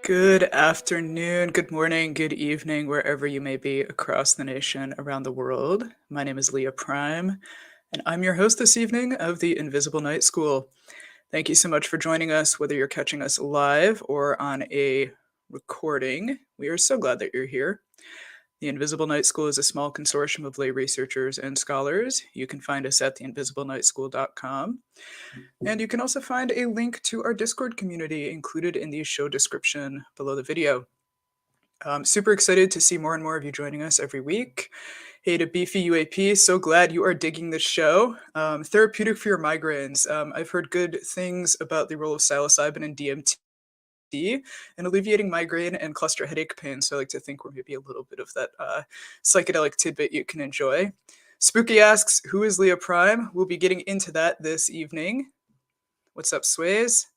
Good afternoon, good morning, good evening, wherever you may be across the nation, around the world. My name is Leah Prime, and I'm your host this evening of the Invisible Night School. Thank you so much for joining us, whether you're catching us live or on a recording. We are so glad that you're here. The Invisible Night School is a small consortium of lay researchers and scholars. You can find us at theinvisiblenightschool.com. And you can also find a link to our Discord community included in the show description below the video. I'm super excited to see more and more of you joining us every week. Hey to Beefy UAP, so glad you are digging this show. Therapeutic for your migraines. I've heard good things about the role of psilocybin and DMT in alleviating migraine and cluster headache pain, so I like to think we're maybe a little bit of that psychedelic tidbit you can enjoy. Spooky asks, who is Leah Prime? We'll be getting into that this evening. What's up, Sways?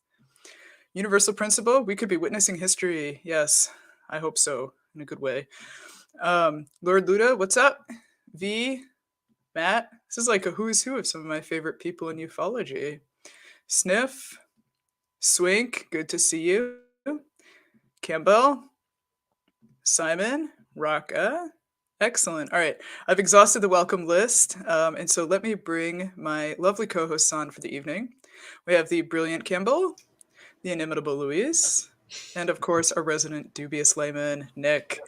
Universal principle, we could be witnessing history. Yes, I hope so, in a good way. Lord Luda, what's up? V, Matt, this is like a who's who of some of my favorite people in ufology. Sniff, Swink, good to see you. Campbell, Simon, Raka, excellent. All right, I've exhausted the welcome list, and so let me bring my lovely co-hosts on for the evening. We have the brilliant Campbell, the inimitable Louise, and of course our resident dubious layman, Nick.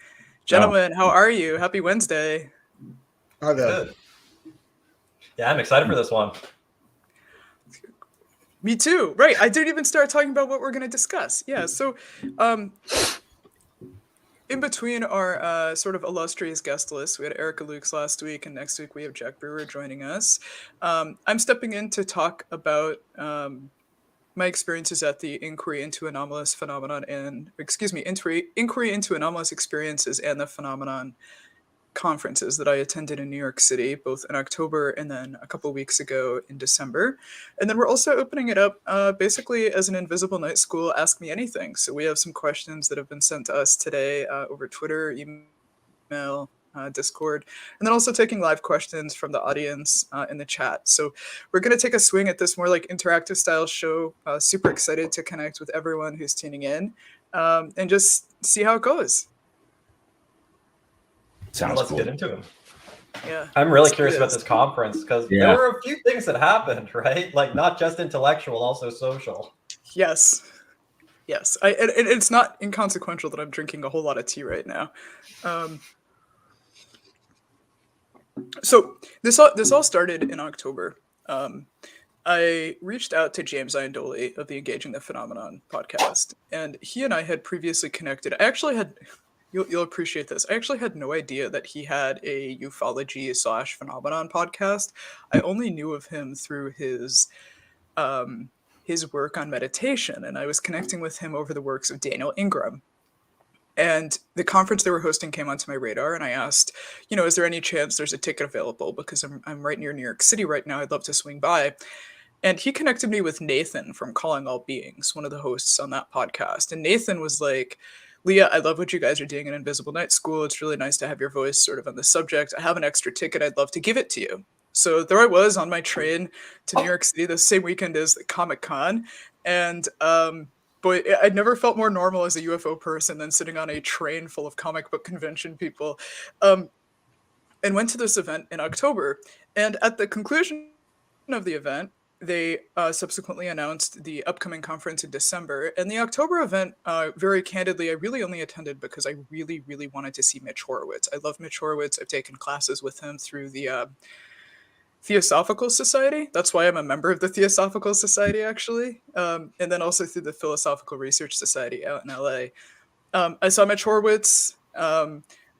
Gentlemen, how are you? Happy Wednesday. Hi there. Good. Yeah, I'm excited for this one. Me too. Right, I didn't even start talking about what we're going to discuss. Yeah, so in between our sort of illustrious guest list, we had Erica Lukes last week, and next week we have Jack Brewer joining us. I'm stepping in to talk about my experiences at the Inquiry into Anomalous Phenomenon and, Inquiry into Anomalous Experiences and the Phenomenon conferences that I attended in New York City, both in October and then a couple weeks ago in December. And then we're also opening it up basically as an Invisible Night School Ask Me Anything. So we have some questions that have been sent to us today over Twitter, email, Discord, and then also taking live questions from the audience in the chat. So we're going to take a swing at this more like interactive style show. Super excited to connect with everyone who's tuning in and just see how it goes. Let's get into it. Yeah, I'm really curious about this conference because there were a few things that happened, right? Like not just intellectual, also social. Yes. And it's not inconsequential that I'm drinking a whole lot of tea right now. So this all started in October. I reached out to James Iandoli of the Engaging the Phenomenon podcast, and he and I had previously connected. I actually had, you'll appreciate this, I actually had no idea that he had a ufology / phenomenon podcast. I only knew of him through his work on meditation, and I was connecting with him over the works of Daniel Ingram. And the conference they were hosting came onto my radar, and I asked, is there any chance there's a ticket available? Because I'm right near New York City right now. I'd love to swing by. And he connected me with Nathan from Calling All Beings, one of the hosts on that podcast. And Nathan was like, Leah, I love what you guys are doing in Invisible Night School. It's really nice to have your voice sort of on the subject. I have an extra ticket. I'd love to give it to you. So there I was on my train to New York City the same weekend as Comic-Con. And boy, I'd never felt more normal as a UFO person than sitting on a train full of comic book convention people. And went to this event in October. And at the conclusion of the event, they subsequently announced the upcoming conference in December. And the October event, very candidly, I really only attended because I really, really wanted to see Mitch Horowitz. I love Mitch Horowitz. I've taken classes with him through the Theosophical Society. That's why I'm a member of the Theosophical Society, actually. And then also through the Philosophical Research Society out in LA. I saw Mitch Horowitz.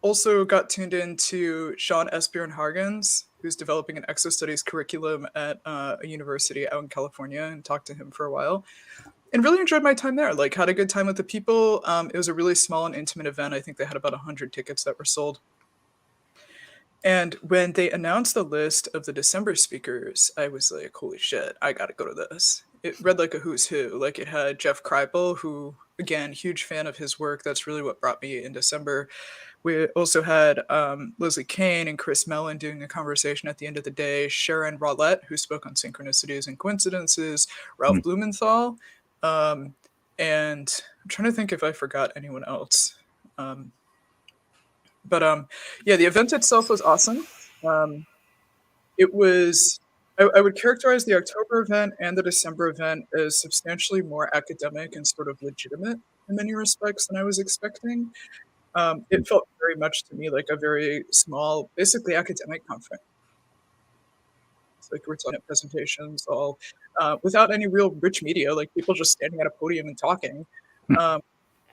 Also got tuned into Sean Esbjorn Hargens, who's developing an exostudies curriculum at a university out in California, and talked to him for a while. And really enjoyed my time there. Like, had a good time with the people. It was a really small and intimate event. I think they had about 100 tickets that were sold. And when they announced the list of the December speakers, I was like, holy shit, I gotta go to this. It read like a who's who. Like, it had Jeff Kripal, who, again, huge fan of his work. That's really what brought me in December. We also had Leslie Kane and Chris Mellon doing a conversation at the end of the day. Sharon Rowlett, who spoke on synchronicities and coincidences. Ralph Blumenthal. And I'm trying to think if I forgot anyone else. But yeah, the event itself was awesome. It was, I would characterize the October event and the December event as substantially more academic and sort of legitimate in many respects than I was expecting. It felt very much to me like a very small, basically academic conference. Like we're talking at presentations all without any real rich media, like people just standing at a podium and talking.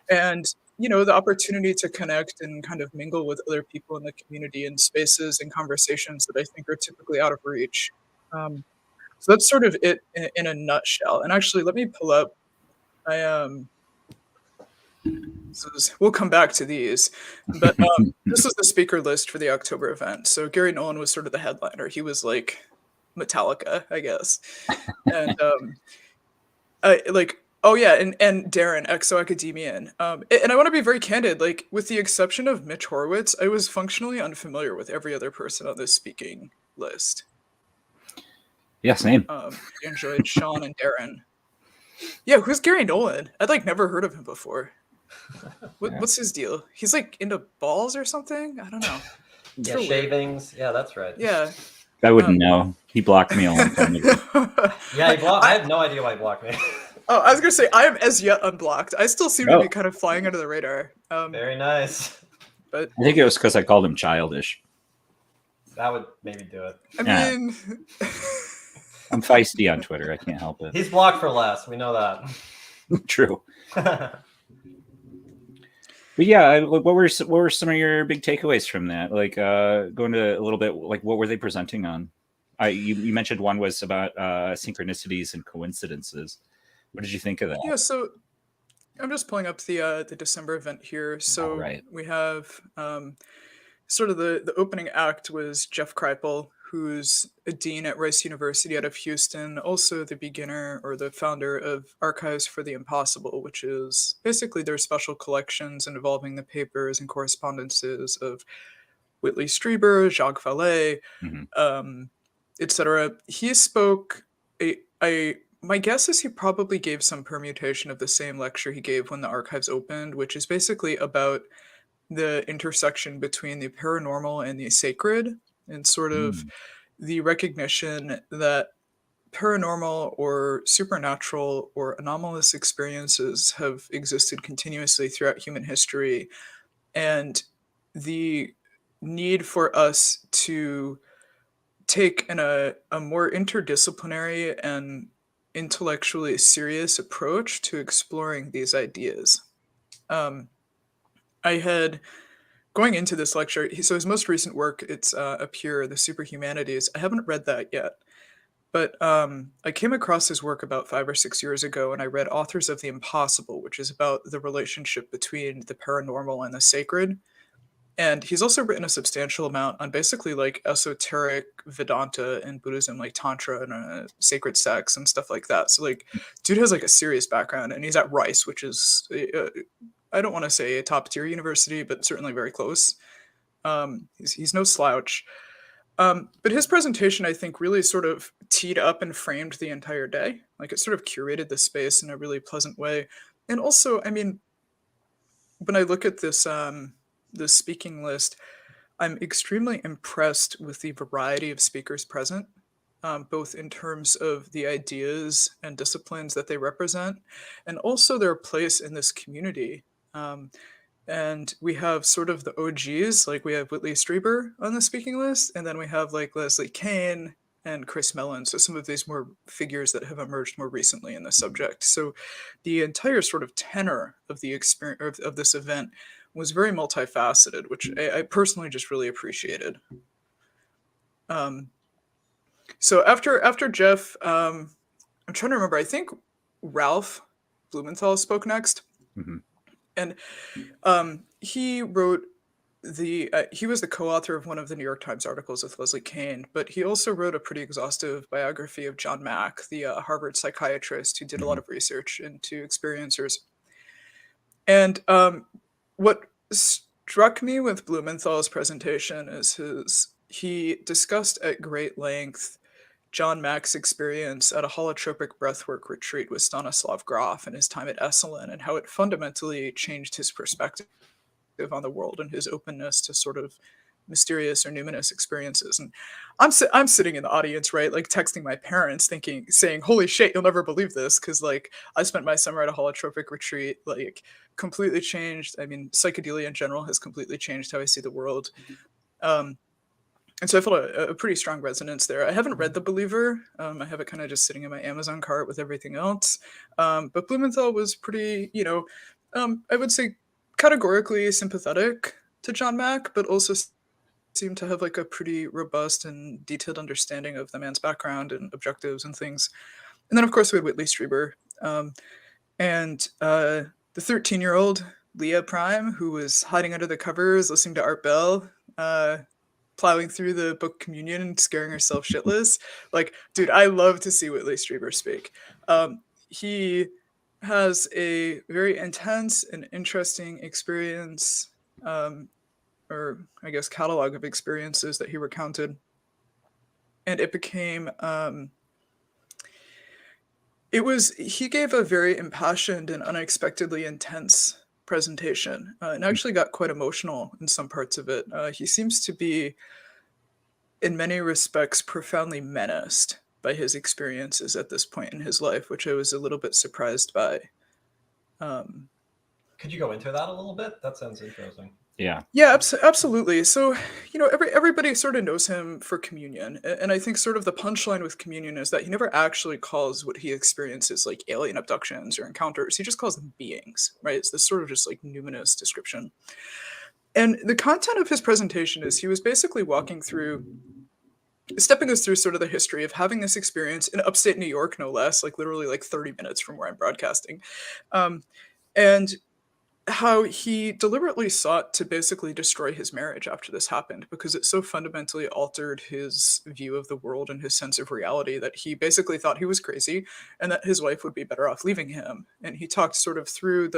And the opportunity to connect and kind of mingle with other people in the community in spaces and conversations that I think are typically out of reach. So that's sort of it in a nutshell. And actually, let me pull up. We'll come back to these, but this is the speaker list for the October event. So Gary Nolan was sort of the headliner. He was like Metallica, I guess, and oh yeah, and Darren, Exo Academian. And I want to be very candid, like with the exception of Mitch Horowitz, I was functionally unfamiliar with every other person on this speaking list. Yeah, same. I enjoyed Sean and Darren. Yeah, who's Gary Nolan? I'd like never heard of him before. What's his deal? He's like into balls or something? I don't know. Yeah, shavings. Weird. Yeah, that's right. Yeah. I wouldn't know. He blocked me a long time ago. Yeah, I have no idea why he blocked me. Oh, I was gonna say I am as yet unblocked. I still seem to be kind of flying under the radar. Very nice. But I think it was because I called him childish. That would maybe do it. I mean, I'm feisty on Twitter. I can't help it. He's blocked for less. We know that. True. But yeah, what were some of your big takeaways from that? Like going to a little bit, like what were they presenting on? You mentioned one was about synchronicities and coincidences. What did you think of that? Yeah, so I'm just pulling up the December event here. So we have sort of the opening act was Jeff Kripal, who's a dean at Rice University out of Houston, also the beginner or the founder of Archives for the Impossible, which is basically their special collections involving the papers and correspondences of Whitley Strieber, Jacques Vallée, etc. He spoke, my guess is he probably gave some permutation of the same lecture he gave when the archives opened, which is basically about the intersection between the paranormal and the sacred, and sort of the recognition that paranormal or supernatural or anomalous experiences have existed continuously throughout human history, and the need for us to take a more interdisciplinary and intellectually serious approach to exploring these ideas. I had, going into this lecture, so his most recent work, it's up here, The Superhumanities. I haven't read that yet, but I came across his work about 5 or 6 years ago, and I read Authors of the Impossible, which is about the relationship between the paranormal and the sacred. And he's also written a substantial amount on basically like esoteric Vedanta and Buddhism, like Tantra and sacred sex and stuff like that. So like, dude has like a serious background, and he's at Rice, which is, I don't want to say a top tier university, but certainly very close. He's no slouch. But his presentation, I think, really sort of teed up and framed the entire day. Like it sort of curated the space in a really pleasant way. And also, I mean, when I look at this, the speaking list, I'm extremely impressed with the variety of speakers present, both in terms of the ideas and disciplines that they represent, and also their place in this community. And we have sort of the OGs, like we have Whitley Strieber on the speaking list, and then we have like Leslie Kane and Chris Mellon, so some of these more figures that have emerged more recently in the subject. So the entire sort of tenor of the experience of this event was very multifaceted, which I personally just really appreciated. So after Jeff, I'm trying to remember, I think Ralph Blumenthal spoke next. And he wrote he was the co-author of one of the New York Times articles with Leslie Kane, but he also wrote a pretty exhaustive biography of John Mack, the Harvard psychiatrist who did a lot of research into experiencers. And what struck me with Blumenthal's presentation is he discussed at great length John Mack's experience at a holotropic breathwork retreat with Stanislav Grof and his time at Esalen, and how it fundamentally changed his perspective on the world and his openness to sort of mysterious or numinous experiences. And I'm sitting in the audience, right, like texting my parents, saying, "Holy shit, you'll never believe this," because like I spent my summer at a holotropic retreat, like completely changed. I mean, psychedelia in general has completely changed how I see the world. And so I felt a pretty strong resonance there. I haven't read The Believer. I have it kind of just sitting in my Amazon cart with everything else. But Blumenthal was pretty, I would say categorically sympathetic to John Mack, but also seemed to have like a pretty robust and detailed understanding of the man's background and objectives and things. And then, of course, we had Whitley Strieber. And the 13-year-old Leah Prime, who was hiding under the covers, listening to Art Bell, plowing through the book Communion and scaring herself shitless. Like, dude, I love to see Whitley Strieber speak. He has a very intense and interesting experience, or I guess catalog of experiences that he recounted. And it became, he gave a very impassioned and unexpectedly intense presentation, and actually got quite emotional in some parts of it. He seems to be, in many respects, profoundly menaced by his experiences at this point in his life, which I was a little bit surprised by. Could you go into that a little bit? That sounds interesting. Yeah, absolutely. So, everybody sort of knows him for Communion. And I think sort of the punchline with Communion is that he never actually calls what he experiences like alien abductions or encounters. He just calls them beings, right? It's this sort of just like numinous description. And the content of his presentation is he was basically stepping us through sort of the history of having this experience in upstate New York, no less, like literally like 30 minutes from where I'm broadcasting. And how he deliberately sought to basically destroy his marriage after this happened, because it so fundamentally altered his view of the world and his sense of reality that he basically thought he was crazy and that his wife would be better off leaving him. And he talked sort of through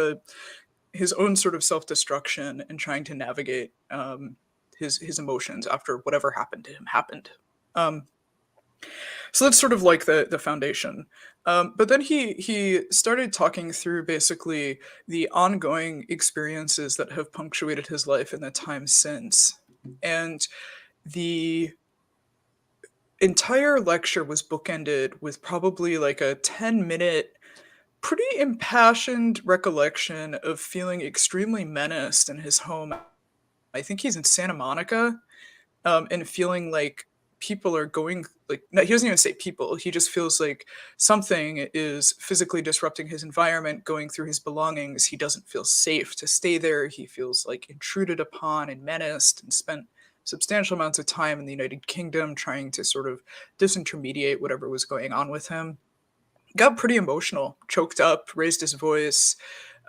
his own sort of self-destruction and trying to navigate his emotions after whatever happened to him happened. So that's sort of like the foundation. But then he started talking through basically the ongoing experiences that have punctuated his life in the time since. And the entire lecture was bookended with probably like a 10-minute, pretty impassioned recollection of feeling extremely menaced in his home. I think he's in Santa Monica, and feeling like people are going, like, no, he doesn't even say people, he just feels like something is physically disrupting his environment, going through his belongings. He doesn't feel safe to stay there. He feels like intruded upon and menaced, and spent substantial amounts of time in the United Kingdom trying to sort of disintermediate whatever was going on with him. Got pretty emotional, choked up, raised his voice.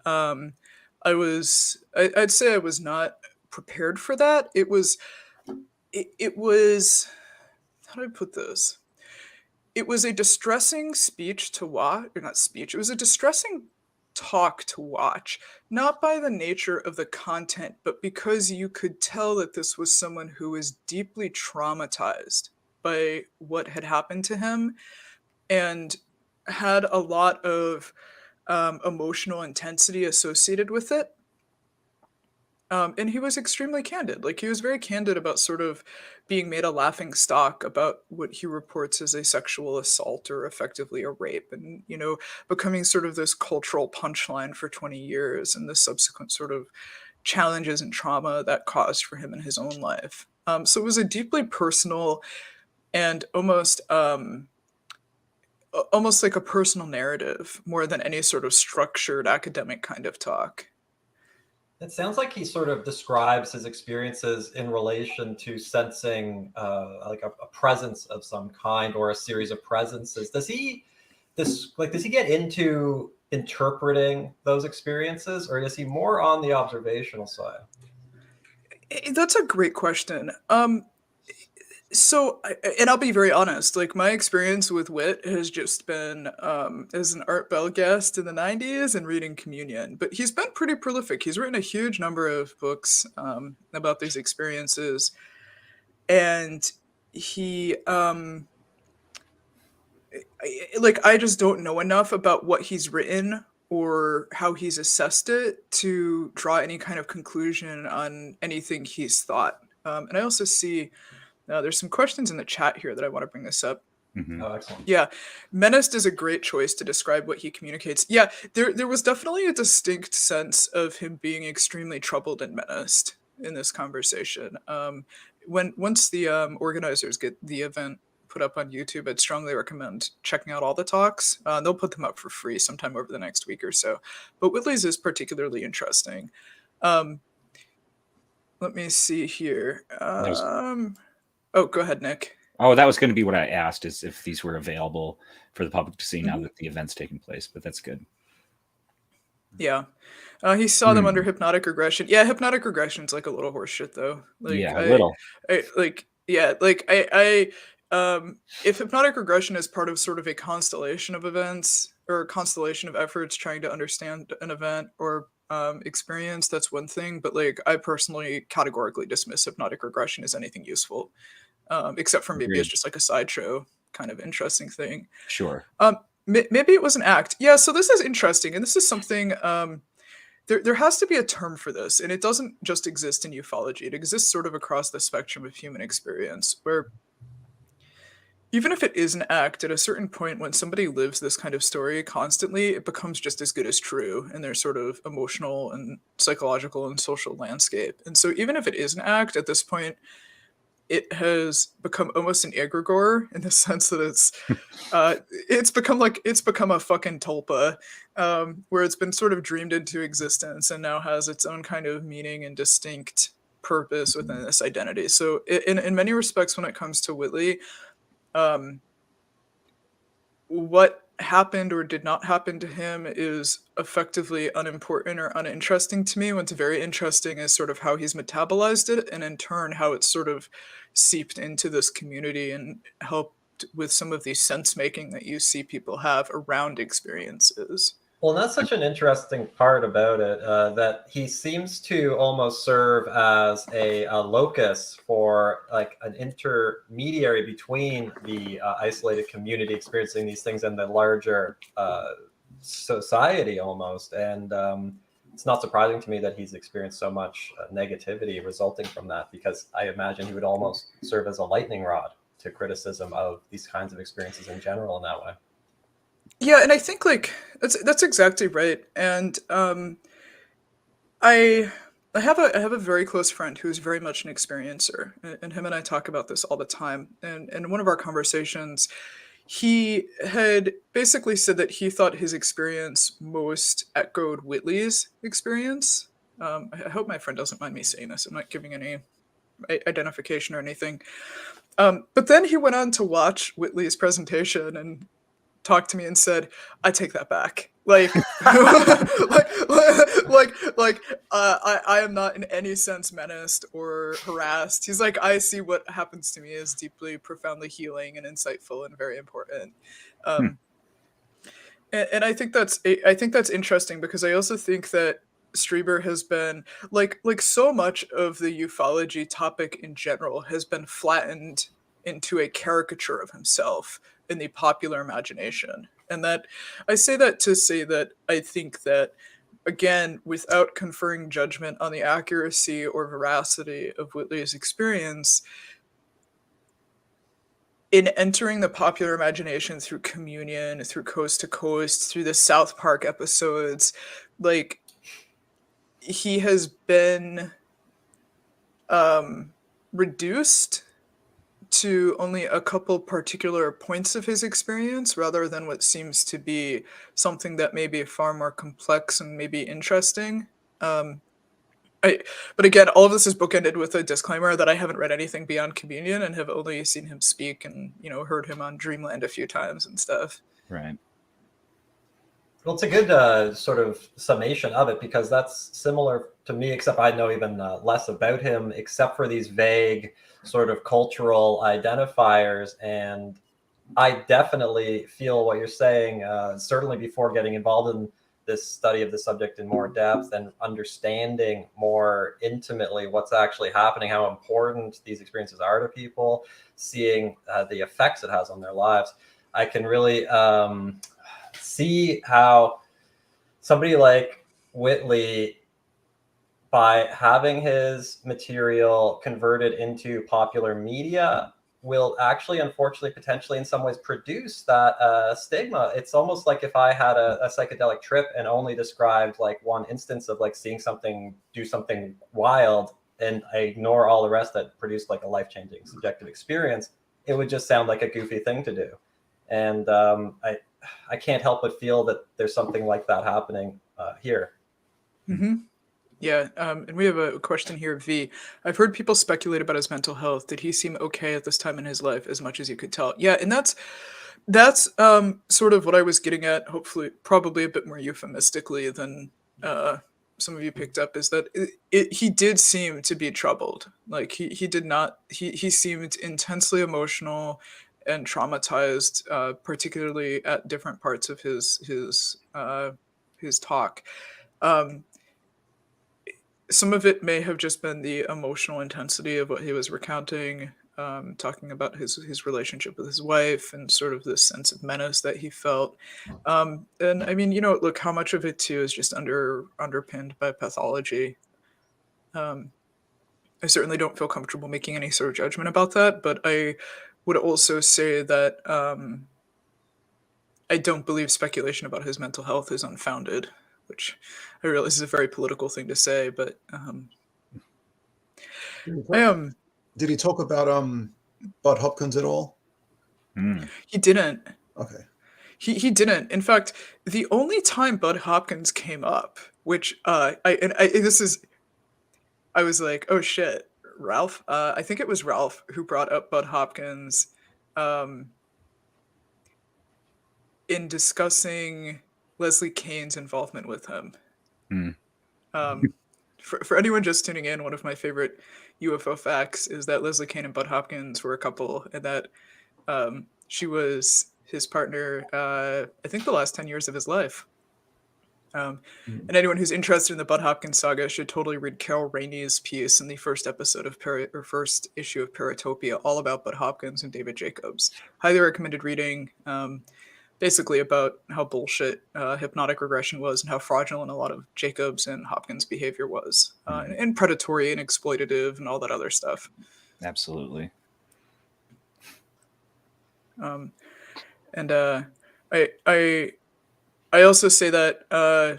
I'd say I was not prepared for that. It was, how do I put this? It was a distressing speech to watch, or not speech, it was a distressing talk to watch, not by the nature of the content, but because you could tell that this was someone who was deeply traumatized by what had happened to him and had a lot of emotional intensity associated with it. And he was extremely candid. Like, he was very candid about sort of being made a laughing stock about what he reports as a sexual assault or effectively a rape, and, becoming sort of this cultural punchline for 20 years, and the subsequent sort of challenges and trauma that caused for him in his own life. So it was a deeply personal and almost like a personal narrative more than any sort of structured academic kind of talk. It sounds like he sort of describes his experiences in relation to sensing like a presence of some kind, or a series of presences. Does he get into interpreting those experiences, or is he more on the observational side? That's a great question. So, and I'll be very honest, like, my experience with Wit has just been as an Art Bell guest in the 90s and reading Communion. But he's been pretty prolific. He's written a huge number of books about these experiences. And he I just don't know enough about what he's written or how he's assessed it to draw any kind of conclusion on anything he's thought. And I also see there's some questions in the chat here that I want to bring this up. Mhm. Oh, excellent. Yeah, menaced is a great choice to describe what he communicates. Yeah, there was definitely a distinct sense of him being extremely troubled and menaced in this conversation. Once the organizers get the event put up on YouTube, I'd strongly recommend checking out all the talks. They'll put them up for free sometime over the next week or so. But Whitley's is particularly interesting. Let me see here. Oh, go ahead, Nick. Oh, that was going to be what I asked, is if these were available for the public to see now Mhm. that the event's taking place, but that's good. Yeah. He saw them under hypnotic regression. Yeah, hypnotic regression's like a little horseshit though. Yeah, a little. If hypnotic regression is part of sort of a constellation of events or a constellation of efforts trying to understand an event or experience, that's one thing. But like, I personally categorically dismiss hypnotic regression as anything useful, except for maybe Agreed. it's just like a sideshow kind of interesting thing. Sure. Maybe it was an act. Yeah, so this is interesting, and this is something. There has to be a term for this, and it doesn't just exist in ufology. It exists sort of across the spectrum of human experience, where even if it is an act, at a certain point when somebody lives this kind of story constantly, it becomes just as good as true in their sort of emotional and psychological and social landscape. And so even if it is an act, at this point, it has become almost an egregore in the sense that it's become a fucking tulpa, where it's been sort of dreamed into existence and now has its own kind of meaning and distinct purpose within this identity. So in many respects, when it comes to Whitley, what happened or did not happen to him is effectively unimportant or uninteresting to me. What's very interesting is sort of how he's metabolized it, and in turn how it's sort of seeped into this community and helped with some of the sense making that you see people have around experiences. Well, and that's such an interesting part about it, that he seems to almost serve as a locus for like an intermediary between the isolated community experiencing these things and the larger society almost. And it's not surprising to me that he's experienced so much negativity resulting from that, because I imagine he would almost serve as a lightning rod to criticism of these kinds of experiences in general in that way. Yeah, and I think like that's exactly right. And I have a very close friend who is very much an experiencer, and him and I talk about this all the time. And in one of our conversations, he had basically said that he thought his experience most echoed Whitley's experience. I hope my friend doesn't mind me saying this. I'm not giving any identification or anything. But then he went on to watch Whitley's presentation and talked to me and said, "I take that back." I am not in any sense menaced or harassed. He's like, I see what happens to me as deeply, profoundly healing and insightful and very important. And I think that's interesting, because I also think that Strieber has been like so much of the ufology topic in general has been flattened into a caricature of himself in the popular imagination. And that I say that to say that I think that, again, without conferring judgment on the accuracy or veracity of Whitley's experience, in entering the popular imagination through Communion, through Coast to Coast, through the South Park episodes, like, he has been reduced to only a couple particular points of his experience, rather than what seems to be something that may be far more complex and maybe interesting. But again, all of this is bookended with a disclaimer that I haven't read anything beyond Communion and have only seen him speak and, heard him on Dreamland a few times and stuff. Right. Well, it's a good sort of summation of it, because that's similar to me, except I know even less about him, except for these vague sort of cultural identifiers. And I definitely feel what you're saying, certainly before getting involved in this study of the subject in more depth and understanding more intimately what's actually happening, how important these experiences are to people, seeing the effects it has on their lives. I can really see how somebody like Whitley, by having his material converted into popular media, will actually, unfortunately, potentially in some ways produce that stigma. It's almost like if I had a psychedelic trip and only described like one instance of like seeing something, do something wild, and I ignore all the rest that produced like a life-changing subjective experience, it would just sound like a goofy thing to do. And I can't help but feel that there's something like that happening here. Mm-hmm. Yeah, and we have a question here, V. I've heard people speculate about his mental health. Did he seem okay at this time in his life, as much as you could tell? Yeah, and that's sort of what I was getting at. Hopefully, probably a bit more euphemistically than some of you picked up. Is that he did seem to be troubled. Like he did not. He seemed intensely emotional and traumatized, particularly at different parts of his talk. Um, some of it may have just been the emotional intensity of what he was recounting, talking about his relationship with his wife and sort of this sense of menace that he felt. And I mean, look, how much of it too is just underpinned by pathology. I certainly don't feel comfortable making any sort of judgment about that, but I would also say that I don't believe speculation about his mental health is unfounded, which I realize is a very political thing to say, but I am. Did he talk about Bud Hopkins at all? He didn't. Okay. He didn't. In fact, the only time Bud Hopkins came up, which I was like, oh shit, Ralph. I think it was Ralph who brought up Bud Hopkins, in discussing Leslie Kane's involvement with him. For anyone just tuning in, one of my favorite UFO facts is that Leslie Kane and Bud Hopkins were a couple, and that she was his partner, I think the last 10 years of his life. And anyone who's interested in the Bud Hopkins saga should totally read Carol Rainey's piece in the first episode of first issue of Paratopia, all about Bud Hopkins and David Jacobs. Highly recommended reading. Basically about how bullshit hypnotic regression was and how fraudulent a lot of Jacobs and Hopkins' behavior was, and predatory and exploitative and all that other stuff. Absolutely. And I also say that I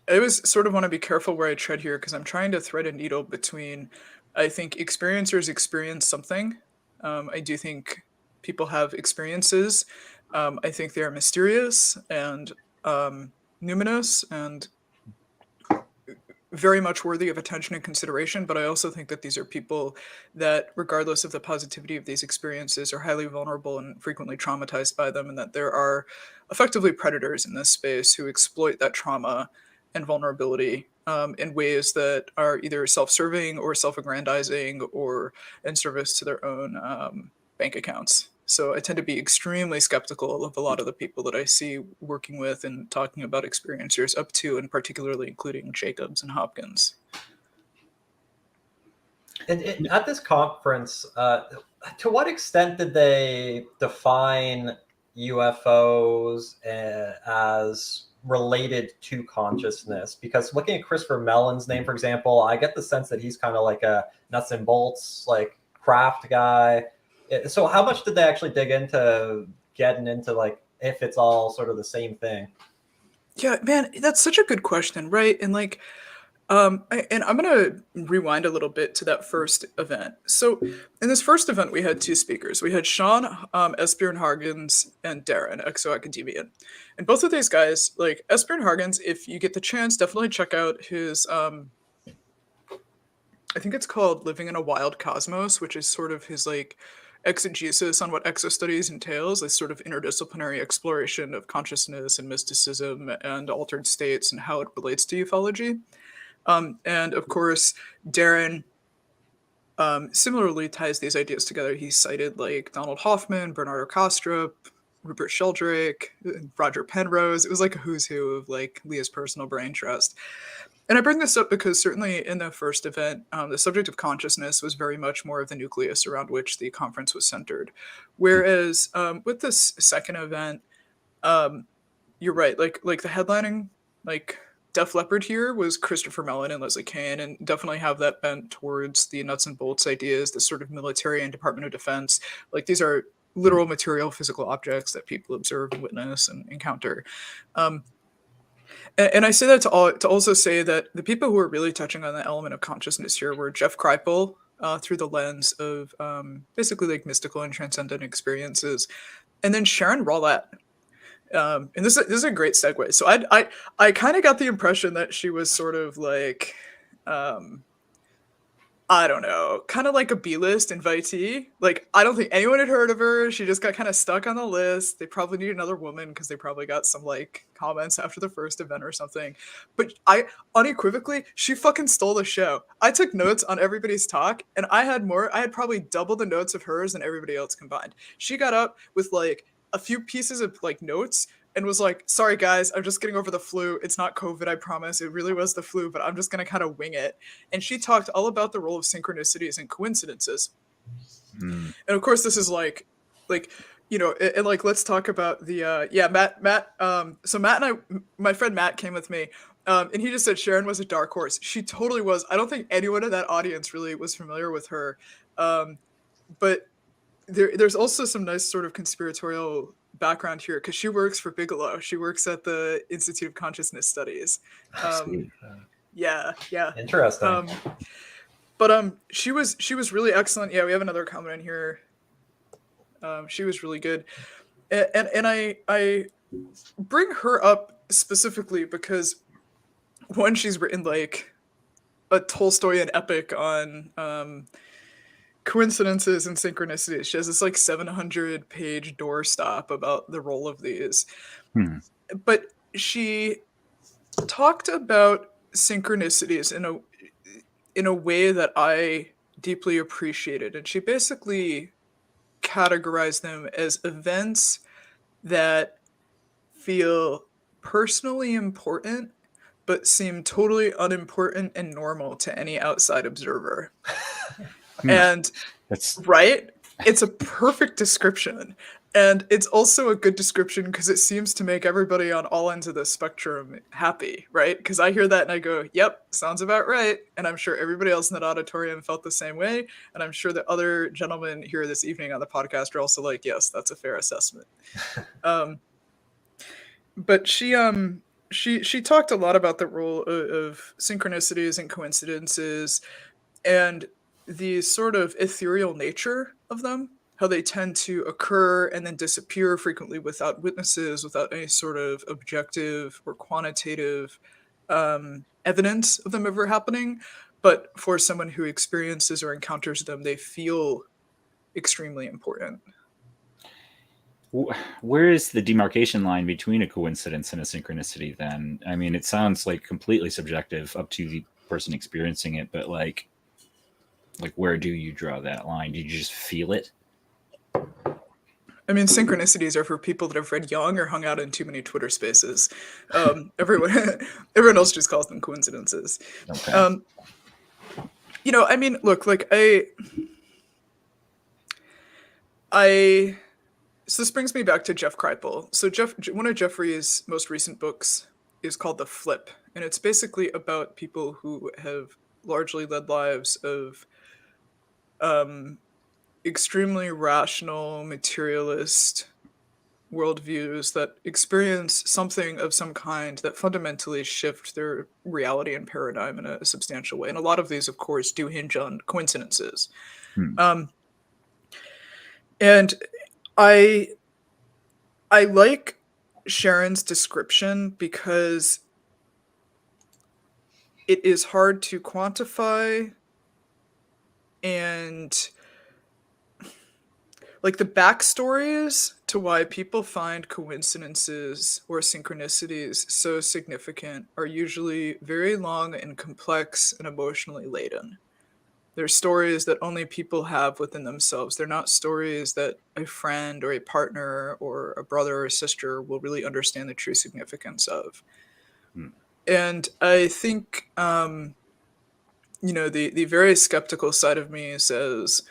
always sort of want to be careful where I tread here, because I'm trying to thread a needle between, I think experiencers experience something. I do think people have experiences. I think they are mysterious and numinous and very much worthy of attention and consideration, but I also think that these are people that, regardless of the positivity of these experiences, are highly vulnerable and frequently traumatized by them, and that there are effectively predators in this space who exploit that trauma and vulnerability in ways that are either self-serving or self-aggrandizing or in service to their own bank accounts. So I tend to be extremely skeptical of a lot of the people that I see working with and talking about experiencers, up to and particularly including Jacobs and Hopkins. And at this conference, to what extent did they define UFOs as related to consciousness? Because looking at Christopher Mellon's name, for example, I get the sense that he's kind of like a nuts and bolts, like craft guy. So how much did they actually dig into getting into like if it's all sort of the same thing? Yeah, man, that's such a good question, right? And like, and I'm gonna rewind a little bit to that first event. So in this first event, we had two speakers. We had Sean Esbjørn Hargens and Darren, Exo Academian. And both of these guys, like Esbjørn Hargens, if you get the chance, definitely check out his I think it's called Living in a Wild Cosmos, which is sort of his like exegesis on what exostudies entails, this sort of interdisciplinary exploration of consciousness and mysticism and altered states and how it relates to ufology. And of course, Darren similarly ties these ideas together. He cited like Donald Hoffman, Bernardo Kastrup, Rupert Sheldrake, Roger Penrose. It was like a who's who of like Leah's personal brain trust. And I bring this up because certainly in the first event, the subject of consciousness was very much more of the nucleus around which the conference was centered. Whereas with this second event, you're right. Like the headlining, like Def Leppard here was Christopher Mellon and Leslie Kane, and definitely have that bent towards the nuts and bolts ideas, the sort of military and Department of Defense. Like these are literal material physical objects that people observe and witness and encounter. And I say that to also say that the people who are really touching on the element of consciousness here were Jeff Kripal, through the lens of basically like mystical and transcendent experiences, and then Sharon Rowlett. And this is a great segue. So I kind of got the impression that she was sort of like, I don't know, kind of like a B-list invitee. Like, I don't think anyone had heard of her. She just got kind of stuck on the list. They probably need another woman because they probably got some like comments after the first event or something. But I unequivocally, she fucking stole the show. I took notes on everybody's talk, and I had probably double the notes of hers than everybody else combined. She got up with like a few pieces of like notes and was like, sorry guys, I'm just getting over the flu. It's not COVID, I promise. It really was the flu, but I'm just going to kind of wing it. And she talked all about the role of synchronicities and coincidences. And of course, this is like, you know, and like, let's talk about the, Matt. So Matt and I, my friend Matt came with me, and he just said Sharon was a dark horse. She totally was. I don't think anyone in that audience really was familiar with her. But there's also some nice sort of conspiratorial background here because she works for Bigelow. She works at the Institute of Consciousness Studies. Yeah. Interesting. But she was really excellent. Yeah, we have another comment in here. She was really good, and I bring her up specifically because one, she's written like a Tolstoyan epic on coincidences and synchronicities. She has this like 700-page doorstop about the role of these. But she talked about synchronicities in a way that I deeply appreciated. And she basically categorized them as events that feel personally important but seem totally unimportant and normal to any outside observer. And That's right, it's a perfect description, and it's also a good description because it seems to make everybody on all ends of the spectrum happy, right? Because I hear that and I go, yep, sounds about right. And I'm sure everybody else in that auditorium felt the same way, and I'm sure the other gentlemen here this evening on the podcast are also like, yes, that's a fair assessment. But she talked a lot about the role of synchronicities and coincidences and the sort of ethereal nature of them, how they tend to occur and then disappear frequently without witnesses, without any sort of objective or quantitative evidence of them ever happening. But for someone who experiences or encounters them, they feel extremely important. Where is the demarcation line between a coincidence and a synchronicity then? I mean, it sounds like completely subjective up to the person experiencing it, but like where do you draw that line? Do you just feel it? I mean, synchronicities are for people that have read Jung or hung out in too many Twitter spaces. Everyone else just calls them coincidences. Okay. You know, I mean, look, like so this brings me back to Jeff Kripal. So one of Jeffrey's most recent books is called The Flip, and it's basically about people who have largely led lives of extremely rational, materialist worldviews that experience something of some kind that fundamentally shift their reality and paradigm in a substantial way. And a lot of these, of course, do hinge on coincidences. And I like Sharon's description because it is hard to quantify, and like the backstories to why people find coincidences or synchronicities so significant are usually very long and complex and emotionally laden. They're stories that only people have within themselves. They're not stories that a friend or a partner or a brother or sister will really understand the true significance of. Hmm. And I think, the very skeptical side of me says,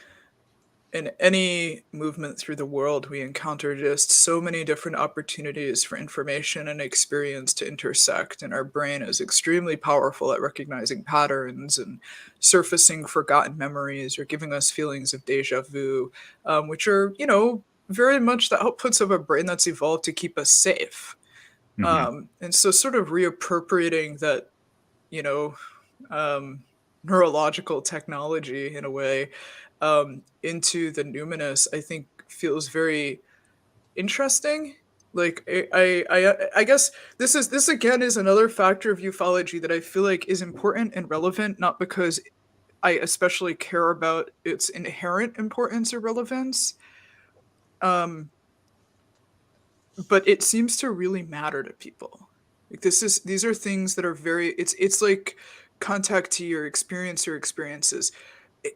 in any movement through the world, we encounter just so many different opportunities for information and experience to intersect, and our brain is extremely powerful at recognizing patterns and surfacing forgotten memories or giving us feelings of deja vu, which are, very much the outputs of a brain that's evolved to keep us safe. Mhm. And so, sort of reappropriating that, you know, um, neurological technology in a way into the numinous, I think feels very interesting. Like I guess this again is another factor of ufology that I feel like is important and relevant, not because I especially care about its inherent importance or relevance, um, but it seems to really matter to people. Like these are things that are very it's like contactee or experience or experiences.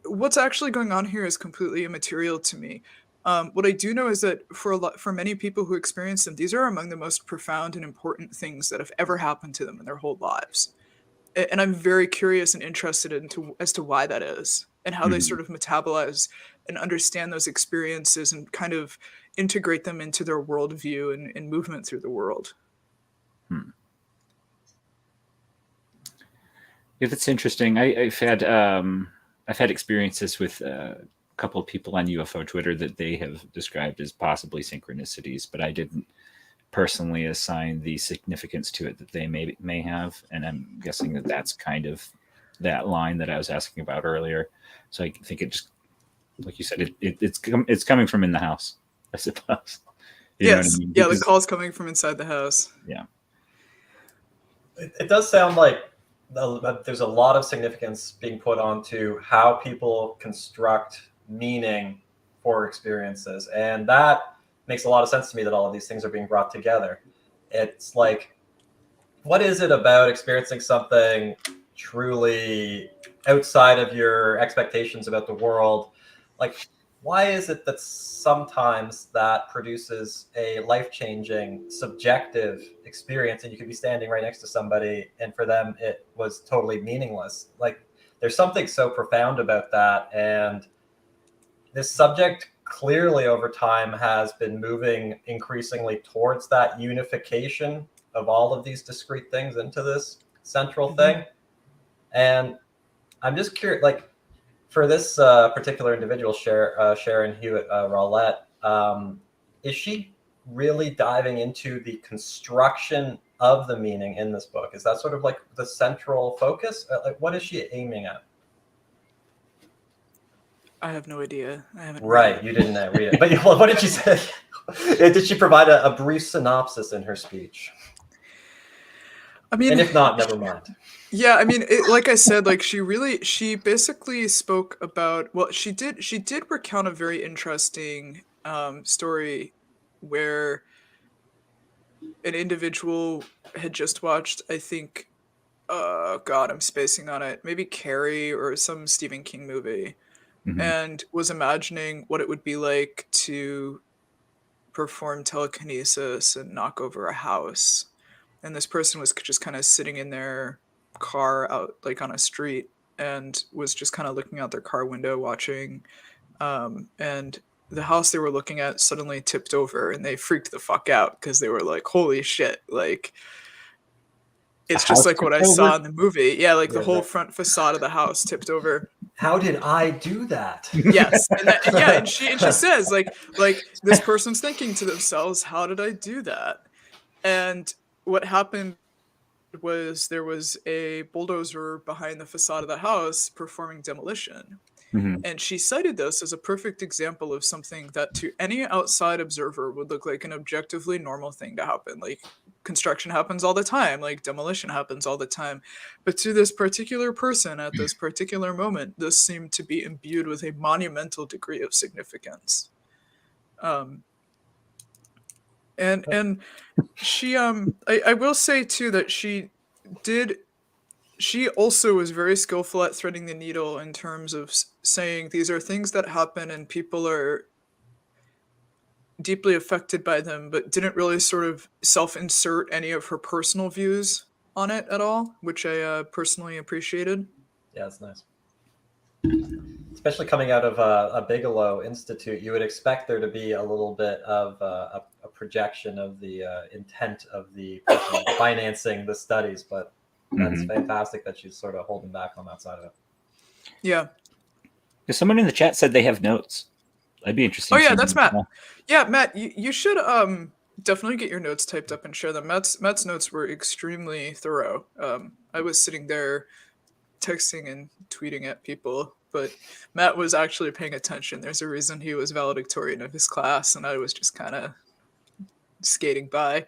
What's actually going on here is completely immaterial to me. What I do know is that for many people who experience them, these are among the most profound and important things that have ever happened to them in their whole lives. And I'm very curious and interested into as to why that is and how they Mhm. sort of metabolize and understand those experiences and kind of integrate them into their worldview and movement through the world. Hmm. Yeah, that's interesting. I've had experiences with a couple of people on UFO Twitter that they have described as possibly synchronicities, but I didn't personally assign the significance to it that they may have, and I'm guessing that that's kind of that line that I was asking about earlier. So I think it just, like you said, it's coming from in the house, I suppose. You know what I Yes, mean? yeah, the Because call's coming from inside the house. yeah. It does sound like there's a lot of significance being put onto how people construct meaning for experiences. And that makes a lot of sense to me that all of these things are being brought together. It's like, what is it about experiencing something truly outside of your expectations about the world? Like, why is it that sometimes that produces a life-changing subjective experience and you could be standing right next to somebody and for them it was totally meaningless? Like, there's something so profound about that, and this subject clearly over time has been moving increasingly towards that unification of all of these discrete things into this central thing. And I'm just curious, like, for this particular individual, Sharon Hewitt Rowlett, is she really diving into the construction of the meaning in this book? Is that sort of like the central focus? Like, what is she aiming at? I have no idea. I haven't read Right, it. you didn't read it. But what did she say? Did she provide a brief synopsis in her speech? I mean, And if not, never mind. yeah, I mean, like I said, like she basically spoke about, well, she did recount a very interesting story where an individual had just watched, I think, God, I'm spacing on it, maybe Carrie or some Stephen King movie, Mhm. and was imagining what it would be like to perform telekinesis and knock over a house. And this person was just kind of sitting in their car out like on a street and was just kind of looking out their car window watching. And the house they were looking at suddenly tipped over and they freaked the fuck out because they were like, holy shit, like A it's just house like what tipped I saw over? in the movie. Yeah, like the Yeah, whole front facade of the house tipped over. how did I do that? Yes, and that yeah, and she says like this person's thinking to themselves, how did I do that? And what happened was there was a bulldozer behind the facade of the house performing demolition. Mhm. And she cited this as a perfect example of something that to any outside observer would look like an objectively normal thing to happen. Like construction happens all the time, like demolition happens all the time. But to this particular person at this particular moment, this seemed to be imbued with a monumental degree of significance. Um, and she I will say too that did she also was very skillful at threading the needle in terms of saying these are things that happen and people are deeply affected by them, but didn't really sort of self-insert any of her personal views on it at all, which I personally appreciated. Yeah, it's nice. Especially coming out of a Bigelow Institute, you would expect there to be a little bit of a projection of the intent of the person financing the studies, but that's fantastic that she's sort of holding back on that side of it. Yeah. Someone in the chat said they have notes. That'd be interesting. Oh yeah, that's Matt. Yeah, Matt, you should definitely get your notes typed up and share them. Matt's notes were extremely thorough. I was sitting there texting and tweeting at people, but Matt was actually paying attention. There's a reason he was valedictorian of his class, and I was just kind of skating by.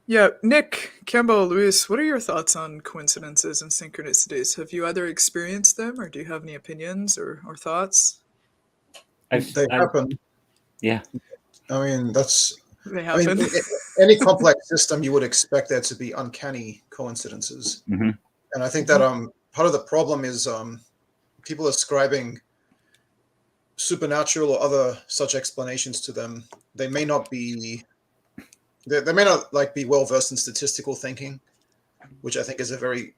Yeah, Nick, Campbell, Luis, what are your thoughts on coincidences and synchronicities? Have you either experienced them, or do you have any opinions or thoughts? They happen. Yeah. I mean, They happen. Any complex system, you would expect there to be uncanny coincidences. Mm-hmm. And I think that part of the problem is people ascribing supernatural or other such explanations to them. They may not be well versed in statistical thinking, which I think is a very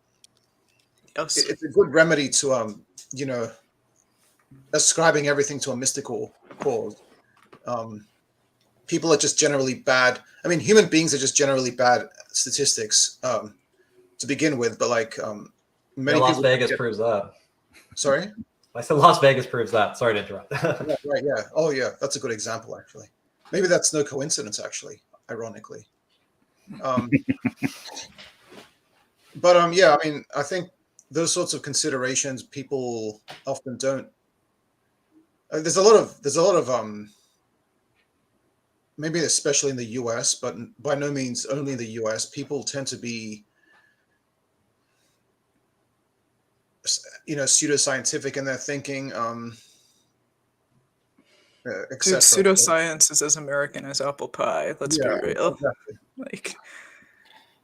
it's a good remedy to ascribing everything to a mystical cause. People are just generally bad. I mean, human beings are just generally bad at statistics to begin with, but many Las people Vegas proves that. Sorry? I said Las Vegas proves that. Sorry to interrupt. Right, yeah. Oh, yeah. That's a good example, actually. Maybe that's no coincidence, actually, ironically. But yeah, I mean, I think those sorts of considerations people often don't. There's a lot of maybe especially in the US, but by no means only in the US, people tend to be pseudoscientific in their thinking. Dude, pseudoscience is as American as apple pie. Let's be real. Exactly.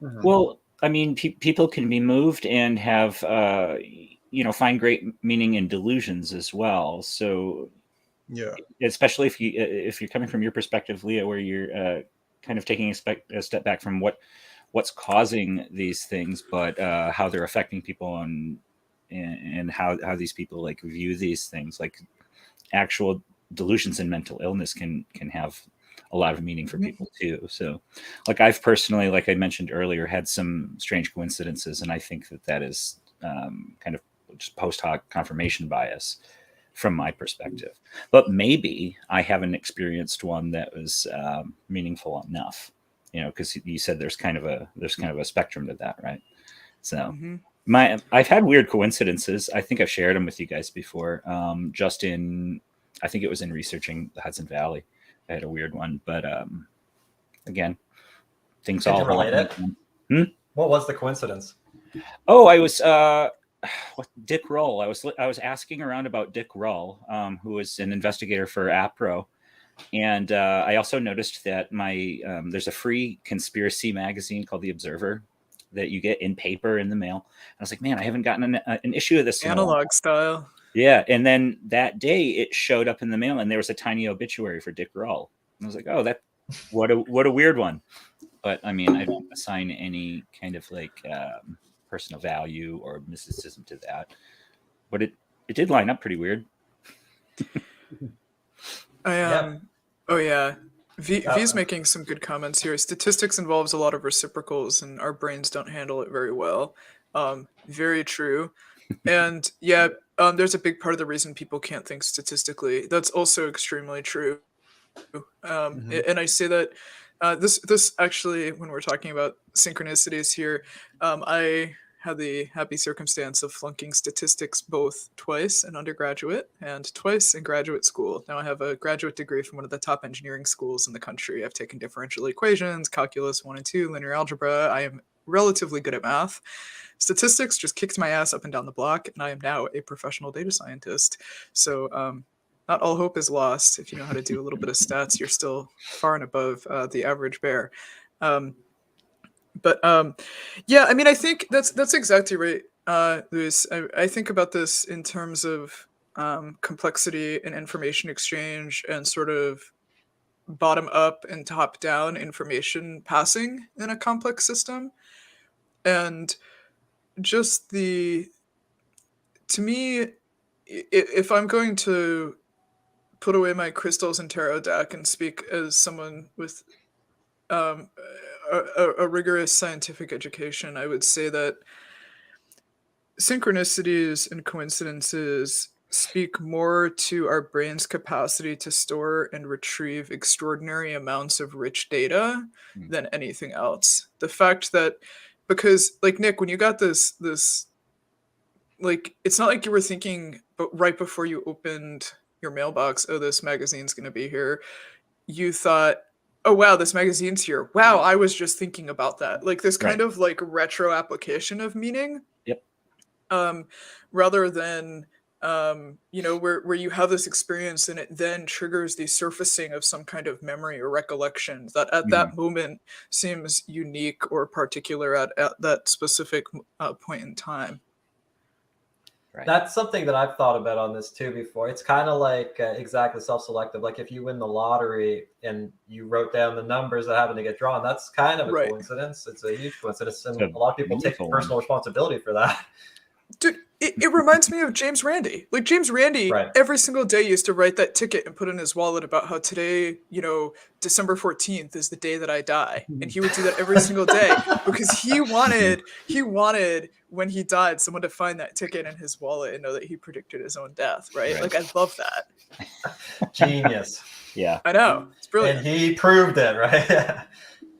Well, I mean, people can be moved and have, find great meaning in delusions as well. So, yeah, especially if you're coming from your perspective, Leah, where you're kind of taking a step back from what's causing these things, but how they're affecting people and how these people view these things, like actual delusions and mental illness can have a lot of meaning for people too. So I've personally, like I mentioned earlier, had some strange coincidences, and I think that is kind of just post hoc confirmation bias from my perspective. But maybe I haven't experienced one that was meaningful enough, because you said there's kind of a spectrum to that, right? So I've had weird coincidences. I think I've shared them with you guys before. I think it was in researching the Hudson Valley. I had a weird one, but again, things all relate it. What was the coincidence? Oh, I was Dick Rull. I was asking around about Dick Rull, who was an investigator for APRO, and I also noticed that there's a free conspiracy magazine called The Observer that you get in paper in the mail. And I was like, man, I haven't gotten an issue of this. Analog style. Yeah, and then that day it showed up in the mail, and there was a tiny obituary for Dick Rull. And I was like, oh, what a weird one. But I mean, I don't assign any kind of personal value or mysticism to that. But it did line up pretty weird. Oh yeah. V's making some good comments here. Statistics involves a lot of reciprocals, and our brains don't handle it very well. Very true. And yeah, there's a big part of the reason people can't think statistically. That's also extremely true. And I say that this actually, when we're talking about synchronicities here, I had the happy circumstance of flunking statistics both twice in undergraduate and twice in graduate school. Now I have a graduate degree from one of the top engineering schools in the country. I've taken differential equations, calculus 1 and 2, linear algebra. I am relatively good at math. Statistics just kicked my ass up and down the block, and I am now a professional data scientist. So not all hope is lost. If you know how to do a little bit of stats, you're still far and above the average bear. But yeah, I mean, I think that's exactly right, Luis. I think about this in terms of complexity and information exchange and sort of bottom up and top down information passing in a complex system. And just to me, if I'm going to put away my crystals and tarot deck and speak as someone with um, a rigorous scientific education, I would say that synchronicities and coincidences speak more to our brain's capacity to store and retrieve extraordinary amounts of rich data than anything else. The fact that, because like Nick, when you got this like, it's not like you were thinking, but right before you opened your mailbox, oh, this magazine's going to be here. You thought, oh wow, this magazine's here. Wow, I was just thinking about that. Like this kind of like retro application of meaning. Yep. Rather than where you have this experience and it then triggers the surfacing of some kind of memory or recollection that at that moment seems unique or particular at that specific point in time. Right. That's something that I've thought about on this too before. It's kind of like exactly self-selective. Like if you win the lottery and you wrote down the numbers that happen to get drawn, that's kind of a coincidence. It's a huge coincidence. And a lot of people take personal responsibility for that. Dude, it reminds me of James Randi. Like James Randi, every single day used to write that ticket and put in his wallet about how today, December 14th is the day that I die. And he would do that every single day because he wanted when he died, someone to find that ticket in his wallet and know that he predicted his own death, right? Like I love that. Genius. Yeah. I know. It's brilliant. And he proved it, right?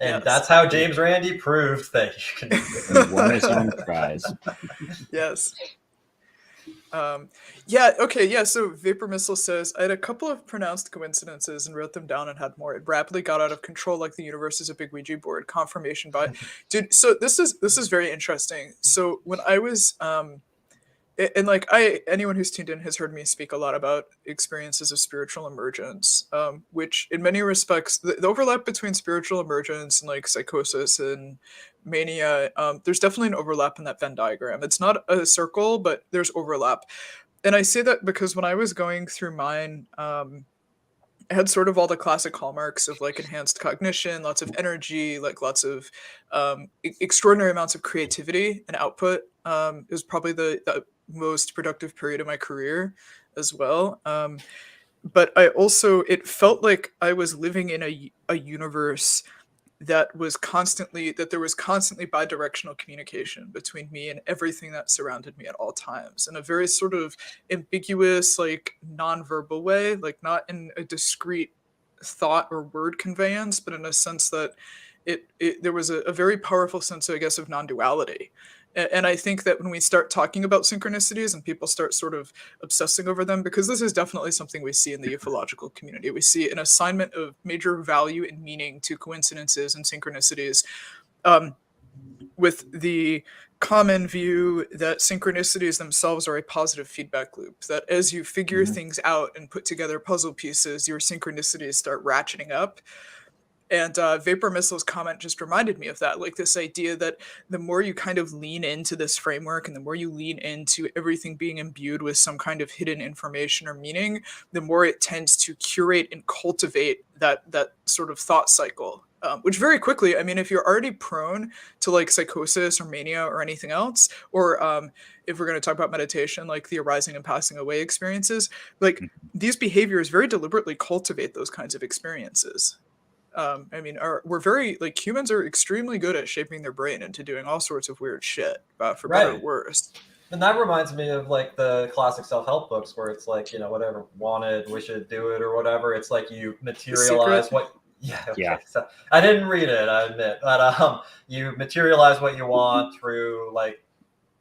And that's how James Randi proved that you can do it. And won his own prize. Yes. Yeah, okay, yeah, so Vapor Missile says, I had a couple of pronounced coincidences and wrote them down and had more. It rapidly got out of control like the universe is a big Ouija board. Confirmation by... Dude, so this is very interesting. So when I was... and like anyone who's tuned in has heard me speak a lot about experiences of spiritual emergence, which in many respects the overlap between spiritual emergence and like psychosis and mania, there's definitely an overlap in that Venn diagram. It's not a circle, but there's overlap. And I say that because when I was going through mine, I had sort of all the classic hallmarks of like enhanced cognition, lots of energy, like lots of extraordinary amounts of creativity and output. It was probably the most productive period of my career as well. But it felt like I was living in a universe that there was constantly bi-directional communication between me and everything that surrounded me at all times in a very sort of ambiguous, like non-verbal way, like not in a discrete thought or word conveyance, but in a sense that there was a very powerful sense, I guess, of non-duality. And I think that when we start talking about synchronicities and people start sort of obsessing over them, because this is definitely something we see in the ufological community, we see an assignment of major value and meaning to coincidences and synchronicities, with the common view that synchronicities themselves are a positive feedback loop, that as you figure things out and put together puzzle pieces, your synchronicities start ratcheting up. And Vapor Missile's comment just reminded me of that, like this idea that the more you kind of lean into this framework and the more you lean into everything being imbued with some kind of hidden information or meaning, the more it tends to curate and cultivate that sort of thought cycle. Which very quickly, I mean, if you're already prone to like psychosis or mania or anything else, or if we're going to talk about meditation, like the arising and passing away experiences, like these behaviors very deliberately cultivate those kinds of experiences. I mean, we're very, like, humans are extremely good at shaping their brain into doing all sorts of weird shit, for better or worse. And that reminds me of like the classic self-help books where it's like, whatever, wanted, we should do it or whatever. It's like you materialize what... Yeah. Okay. Yeah. So I didn't read it, I admit, but you materialize what you want through like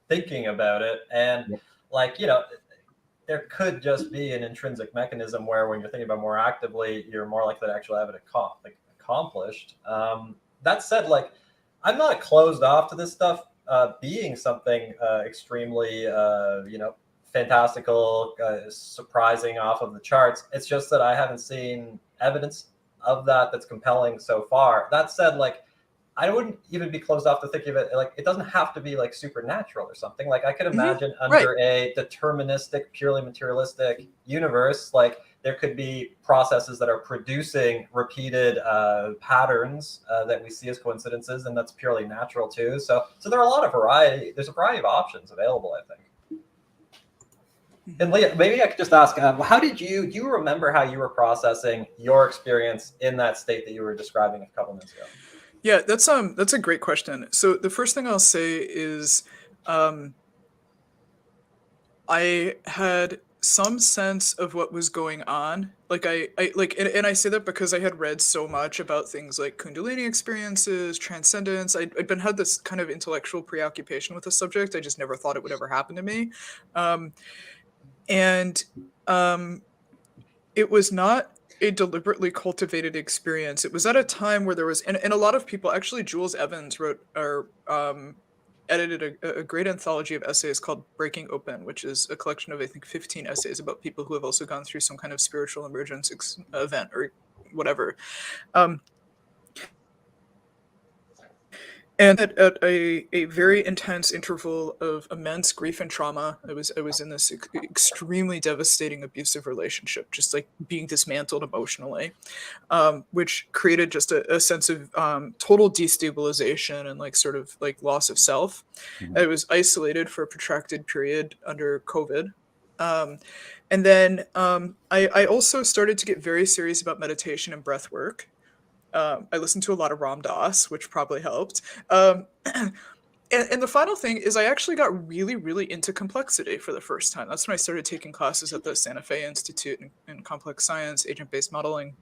thinking about it. And like, there could just be an intrinsic mechanism where when you're thinking about more actively, you're more likely to actually have it accomplished. That said, like, I'm not closed off to this stuff being something extremely, fantastical, surprising off of the charts. It's just that I haven't seen evidence of that's compelling so far. That said, like, I wouldn't even be closed off to thinking of it like it doesn't have to be like supernatural or something. Like I could imagine under a deterministic, purely materialistic universe, like there could be processes that are producing repeated patterns that we see as coincidences, and that's purely natural too. So there are a lot of variety. There's a variety of options available, I think. And Leah, maybe I could just ask, how did do you remember how you were processing your experience in that state that you were describing a couple minutes ago? Yeah, that's a great question. So the first thing I'll say is I had some sense of what was going on. Like I like, and I say that because I had read so much about things like Kundalini experiences, transcendence. I'd been had this kind of intellectual preoccupation with the subject. I just never thought it would ever happen to me. And it was not a deliberately cultivated experience. It was at a time where there was, and a lot of people, actually Jules Evans wrote or edited a great anthology of essays called Breaking Open, which is a collection of, I think, 15 essays about people who have also gone through some kind of spiritual emergence event or whatever. And at a very intense interval of immense grief and trauma, I was in this extremely devastating abusive relationship, just like being dismantled emotionally, which created just a sense of total destabilization and like sort of like loss of self. I was isolated for a protracted period under COVID. And then I also started to get very serious about meditation and breath work. I listened to a lot of Ram Dass, which probably helped. And the final thing is I actually got really, really into complexity for the first time. That's when I started taking classes at the Santa Fe Institute in complex science, agent-based modeling,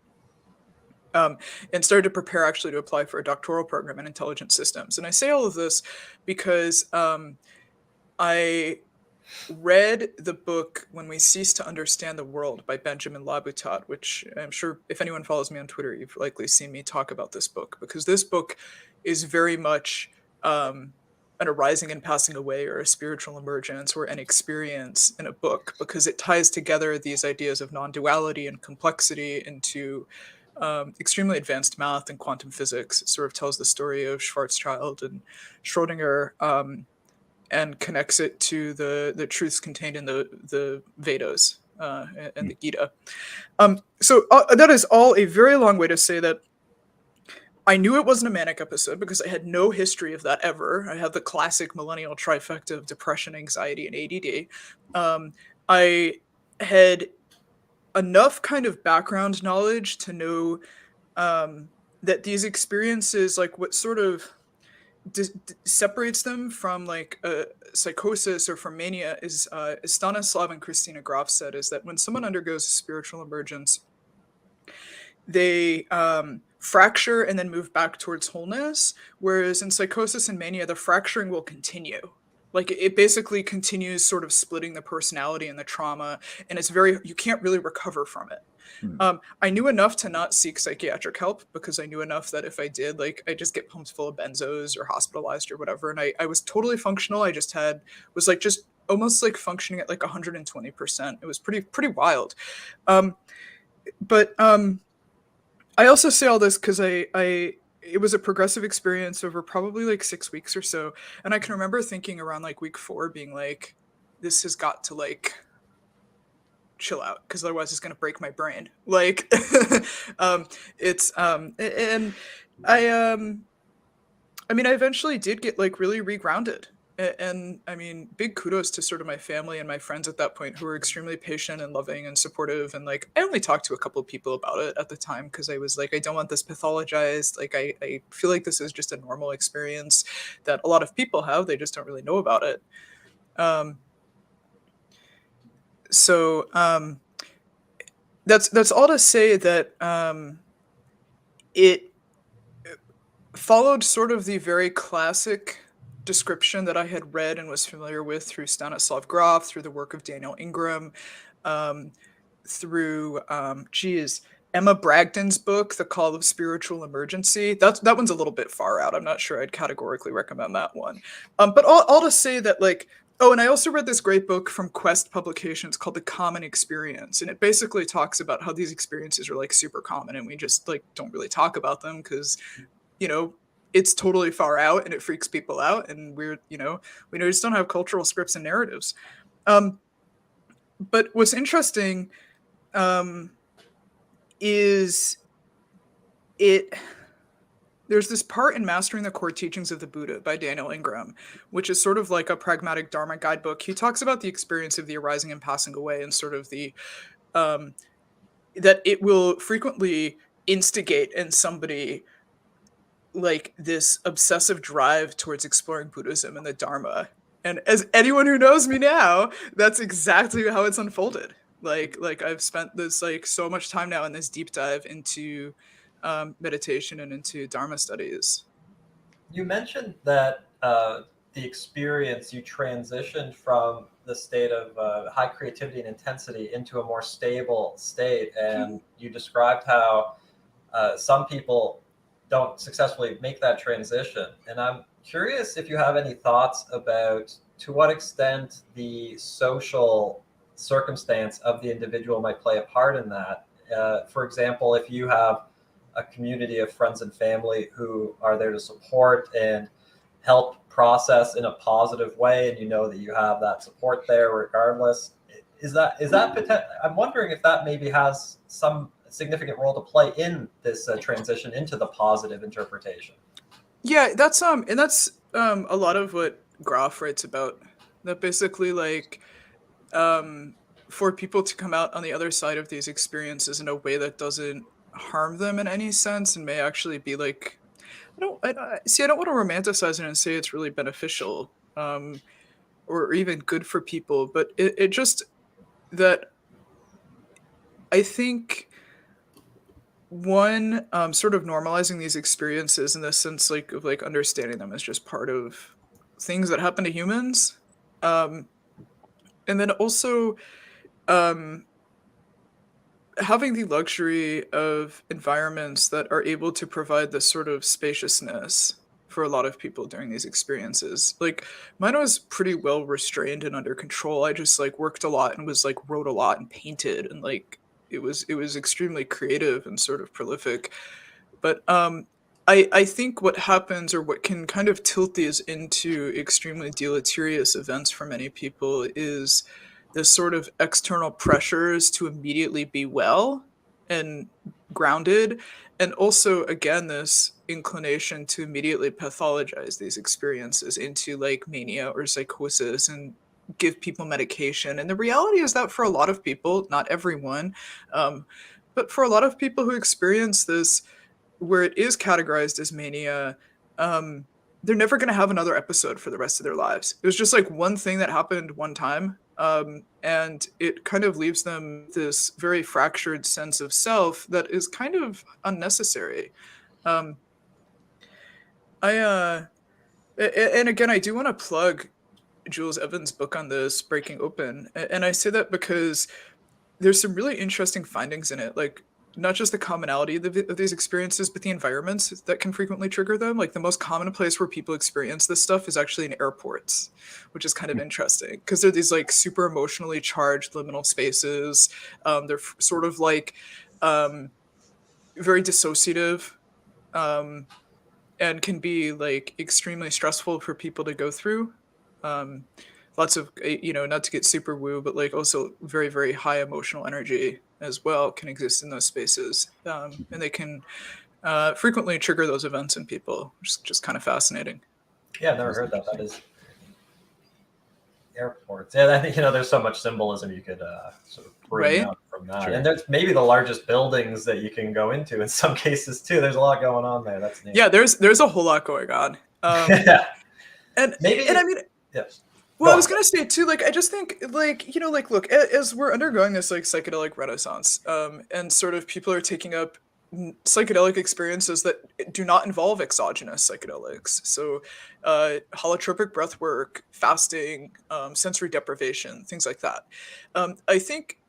and started to prepare actually to apply for a doctoral program in intelligent systems. And I say all of this because I read the book When We Cease to Understand the World by Benjamin Labutat, which I'm sure if anyone follows me on Twitter, you've likely seen me talk about this book, because this book is very much an arising and passing away or a spiritual emergence or an experience in a book, because it ties together these ideas of non-duality and complexity into extremely advanced math and quantum physics. It sort of tells the story of Schwarzschild and Schrodinger, and connects it to the truths contained in the Vedas and the Gita. So that is all a very long way to say that I knew it wasn't a manic episode because I had no history of that ever. I had the classic millennial trifecta of depression, anxiety, and ADD. I had enough kind of background knowledge to know that these experiences, like what sort of separates them from like psychosis or from mania is Stanislav and Christina Grof said, is that when someone undergoes a spiritual emergence, they fracture and then move back towards wholeness, whereas in psychosis and mania the fracturing will continue. Like it basically continues sort of splitting the personality and the trauma, and it's very, you can't really recover from it. I knew enough to not seek psychiatric help because I knew enough that if I did, like, I just get pumped full of benzos or hospitalized or whatever. And I was totally functional. I just was like just almost like functioning at like 120%. It was pretty wild. But I also say all this because it was a progressive experience over probably like 6 weeks or so. And I can remember thinking around like week 4 being like, this has got to like chill out because otherwise it's going to break my brain. Like it's and I mean I eventually did get like really regrounded, and I mean big kudos to sort of my family and my friends at that point who were extremely patient and loving and supportive. And like I only talked to a couple of people about it at the time because I was like, I don't want this pathologized. Like I feel like this is just a normal experience that a lot of people have, they just don't really know about it. So that's all to say that it followed sort of the very classic description that I had read and was familiar with through Stanislav Grof, through the work of Daniel Ingram, through Emma Bragdon's book, The Call of Spiritual Emergency. That one's a little bit far out. I'm not sure I'd categorically recommend that one. But all to say that like, oh, and I also read this great book from Quest Publications called The Common Experience. And it basically talks about how these experiences are like super common and we just like don't really talk about them because, you know, it's totally far out and it freaks people out, and we just don't have cultural scripts and narratives. But what's interesting is there's this part in Mastering the Core Teachings of the Buddha by Daniel Ingram, which is sort of like a pragmatic Dharma guidebook. He talks about the experience of the arising and passing away, and sort of the that it will frequently instigate in somebody like this obsessive drive towards exploring Buddhism and the Dharma. And as anyone who knows me now, that's exactly how it's unfolded. Like I've spent this like so much time now in this deep dive into meditation and into Dharma studies. You mentioned that the experience, you transitioned from the state of high creativity and intensity into a more stable state, and you described how some people don't successfully make that transition. And I'm curious if you have any thoughts about to what extent the social circumstance of the individual might play a part in that. For example, if you have a community of friends and family who are there to support and help process in a positive way, and you know that you have that support there regardless, is that I'm wondering if that maybe has some significant role to play in this transition into the positive interpretation. Yeah, that's and that's a lot of what Graf writes about. That basically like for people to come out on the other side of these experiences in a way that doesn't harm them in any sense and may actually be like I don't want to romanticize it and say it's really beneficial or even good for people, but it just that I think one sort of normalizing these experiences in the sense like of like understanding them as just part of things that happen to humans, and then also having the luxury of environments that are able to provide this sort of spaciousness for a lot of people during these experiences. Like mine was pretty well restrained and under control. I just like worked a lot and was like wrote a lot and painted, and like it was extremely creative and sort of prolific. But I think what happens or what can kind of tilt these into extremely deleterious events for many people is this sort of external pressures to immediately be well and grounded, and also again this inclination to immediately pathologize these experiences into like mania or psychosis and give people medication. And the reality is that for a lot of people, not everyone, but for a lot of people who experience this where it is categorized as mania, they're never going to have another episode for the rest of their lives. It was just like one thing that happened one time, and it kind of leaves them this very fractured sense of self that is kind of unnecessary. And again, I do want to plug Jules Evans' book on this, Breaking Open, and I say that because there's some really interesting findings in it, like not just the commonality of these experiences, but the environments that can frequently trigger them. Like the most common place where people experience this stuff is actually in airports, which is kind of interesting because they're these like super emotionally charged liminal spaces. They're sort of like very dissociative, and can be like extremely stressful for people to go through. Lots of, not to get super woo, but like also very, very high emotional energy as well can exist in those spaces. And they can frequently trigger those events in people, which is just kind of fascinating. Yeah, I've never heard that. That is airports. Yeah, I think, there's so much symbolism you could sort of bring out from that. Sure. And there's maybe the largest buildings that you can go into in some cases too. There's a lot going on there. That's neat. Yeah, there's a whole lot going on. Yeah. And maybe, and I mean, yes. Well, I was going to say too, like, I just think like, look, as we're undergoing this like psychedelic renaissance, and sort of people are taking up psychedelic experiences that do not involve exogenous psychedelics. So holotropic breath work, fasting, sensory deprivation, things like that. I think,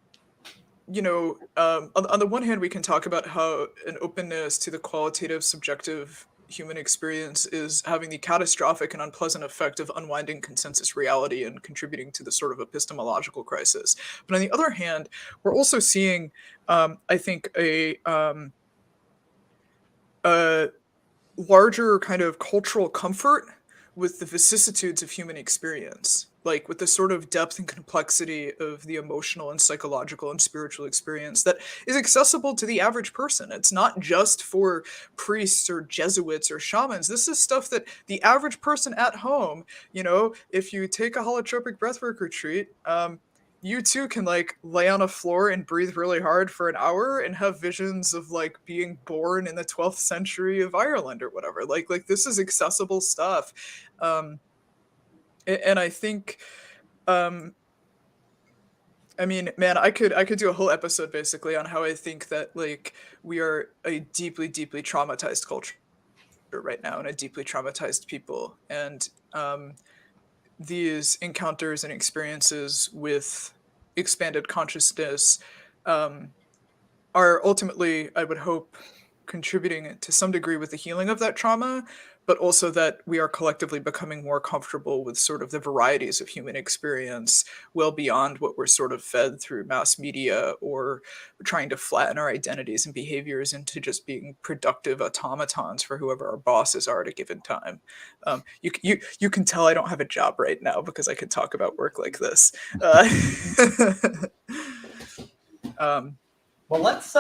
on the one hand, we can talk about how an openness to the qualitative, subjective human experience is having the catastrophic and unpleasant effect of unwinding consensus reality and contributing to the sort of epistemological crisis. But on the other hand, we're also seeing, I think, larger kind of cultural comfort with the vicissitudes of human experience, like with the sort of depth and complexity of the emotional and psychological and spiritual experience that is accessible to the average person. It's not just for priests or Jesuits or shamans. This is stuff that the average person at home, you know, if you take a holotropic breathwork retreat, you too can like lay on a floor and breathe really hard for an hour and have visions of like being born in the 12th century of Ireland or whatever. Like this is accessible stuff. And I think, I mean, man, I could do a whole episode basically on how I think that like we are a deeply, deeply traumatized culture right now and a deeply traumatized people. And these encounters and experiences with expanded consciousness are ultimately, I would hope, contributing to some degree with the healing of that trauma, but also that we are collectively becoming more comfortable with sort of the varieties of human experience well beyond what we're sort of fed through mass media or trying to flatten our identities and behaviors into just being productive automatons for whoever our bosses are at a given time. You can tell I don't have a job right now because I can talk about work like this. Well, let's.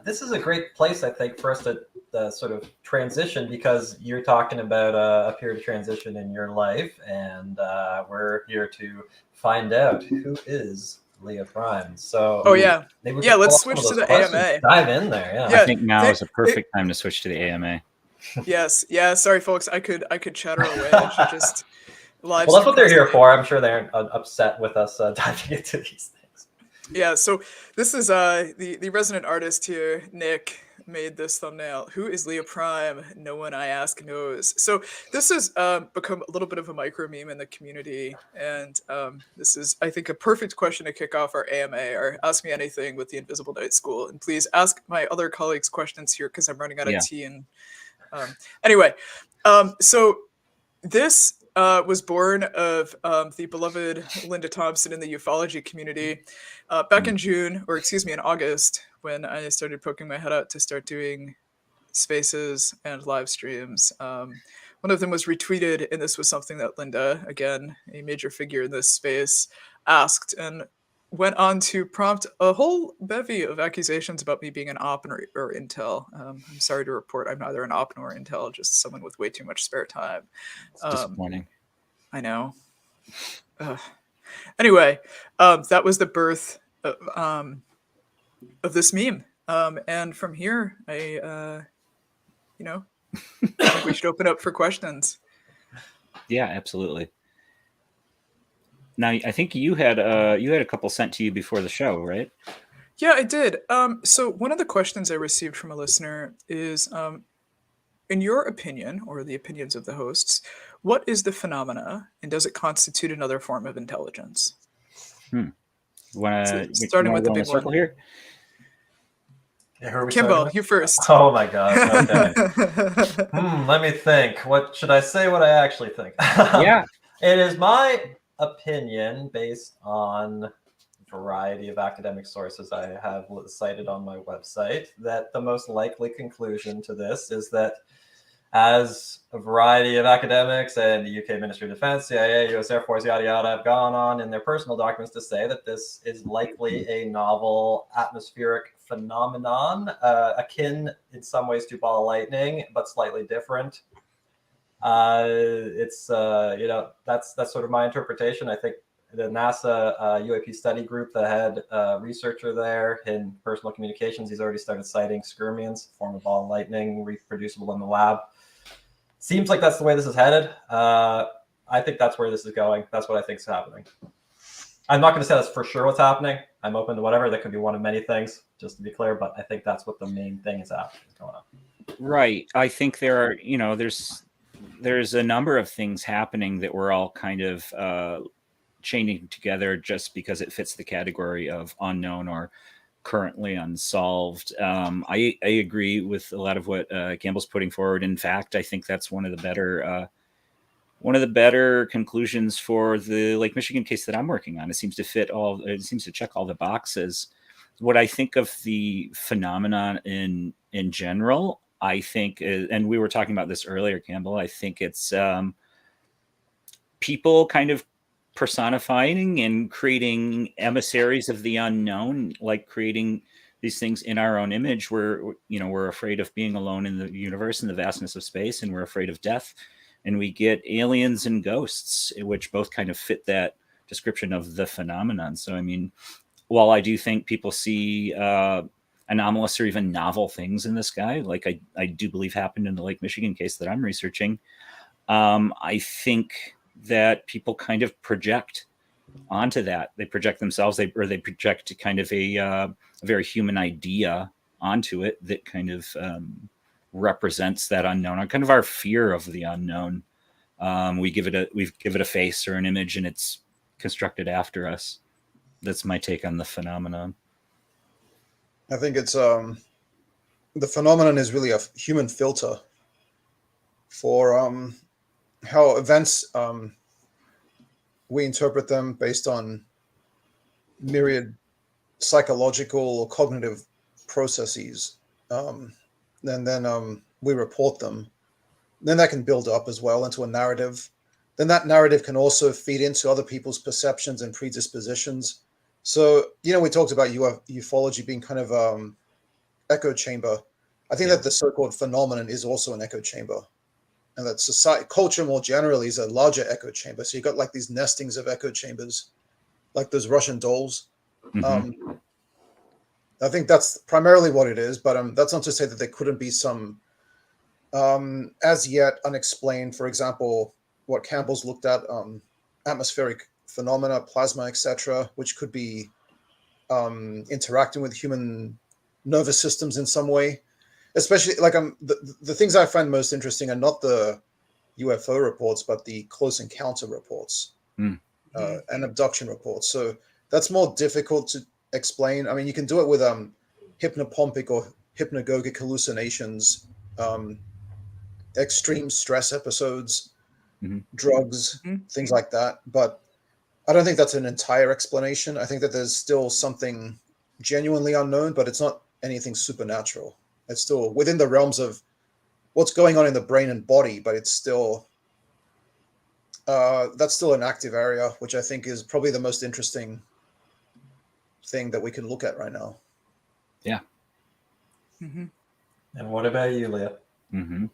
This is a great place, I think, for us to sort of transition, because you're talking about a period of transition in your life, and we're here to find out who is Leah Prime. So, oh yeah, maybe we yeah. can Let's pull up switch some to of the those questions. AMA. Dive in there. Yeah. Yeah. I think now is the perfect time to switch to the AMA. Yes. Yeah. Sorry, folks. I could chatter away. I should just live. Well, that's what they're here for. I'm sure they're upset with us diving into these things. Yeah. So this is the resident artist here, Nick, made this thumbnail. Who is Leah Prime? No one I ask knows. So this has become a little bit of a micro meme in the community, and this is, I think, a perfect question to kick off our AMA, or Ask Me Anything with the Invisible Night School. And please ask my other colleagues questions here because I'm running out of tea. And anyway, so this was born of the beloved Linda Thompson in the ufology community back in June, or excuse me, in August, when I started poking my head out to start doing spaces and live streams. One of them was retweeted, and this was something that Linda, again, a major figure in this space, asked, and went on to prompt a whole bevy of accusations about me being an op or intel. I'm sorry to report I'm neither an op nor intel, just someone with way too much spare time. It's disappointing. I know. Anyway, that was the birth of this meme. And from here, I think we should open up for questions. Yeah, absolutely. Now, I think you had a couple sent to you before the show, right? Yeah, I did. So one of the questions I received from a listener is, in your opinion, or the opinions of the hosts, what is the phenomena, and does it constitute another form of intelligence? Starting with the big one here. Yeah, Kimball, you first. Oh my God. Okay. Let me think. What should I say? What I actually think? Yeah. It is my opinion, based on a variety of academic sources I have cited on my website, that the most likely conclusion to this is that, as a variety of academics and the UK Ministry of Defense, CIA, US Air Force, yada yada, have gone on in their personal documents to say that this is likely a novel atmospheric phenomenon, akin in some ways to ball lightning, but slightly different. It's that's sort of my interpretation. I think the NASA UAP study group, the head researcher there in personal communications, he's already started citing skirmions, form of ball lightning, reproducible in the lab. Seems like that's the way this is headed. I think that's where this is going. That's what I think is happening. I'm not going to say that's for sure what's happening. I'm open to whatever. That could be one of many things, just to be clear. But I think that's what the main thing is going on. Right. I think there are, there's a number of things happening that we're all kind of chaining together just because it fits the category of unknown or currently unsolved. I agree with a lot of what Campbell's putting forward. In fact, I think that's one of the better conclusions for the Lake Michigan case that I'm working on. It seems to check all the boxes. What I think of the phenomenon in general, I think, and we were talking about this earlier, Campbell, I think it's people kind of personifying and creating emissaries of the unknown, like creating these things in our own image. We're afraid of being alone in the universe and the vastness of space, and we're afraid of death. And we get aliens and ghosts, which both kind of fit that description of the phenomenon. So, I mean, while I do think people see anomalous or even novel things in the sky, like I do believe happened in the Lake Michigan case that I'm researching, I think that people kind of project onto that. They project themselves, they project kind of a very human idea onto it that kind of represents that unknown, or kind of our fear of the unknown. We give it a face or an image, and it's constructed after us. That's my take on the phenomenon. I think it's the phenomenon is really a human filter for how events we interpret them based on myriad psychological or cognitive processes, and then we report them. Then that can build up as well into a narrative. Then that narrative can also feed into other people's perceptions and predispositions. So, we talked about ufology being kind of echo chamber. I think that the so-called phenomenon is also an echo chamber, and that society, culture more generally, is a larger echo chamber. So you've got like these nestings of echo chambers, like those Russian dolls. Mm-hmm. I think that's primarily what it is, but that's not to say that there couldn't be some as yet unexplained, for example, what Campbell's looked at, atmospheric phenomena, plasma, etc., which could be interacting with human nervous systems in some way. Especially, like, the things I find most interesting are not the UFO reports, but the close encounter reports and abduction reports. So that's more difficult to explain. I mean, you can do it with hypnopompic or hypnagogic hallucinations, extreme stress episodes, drugs, things like that. But I don't think that's an entire explanation. I think that there's still something genuinely unknown, but it's not anything supernatural. It's still within the realms of what's going on in the brain and body, but it's still that's still an active area, which I think is probably the most interesting thing that we can look at right now. Yeah. Mm-hmm. And what about you, Leah? Mm-hmm.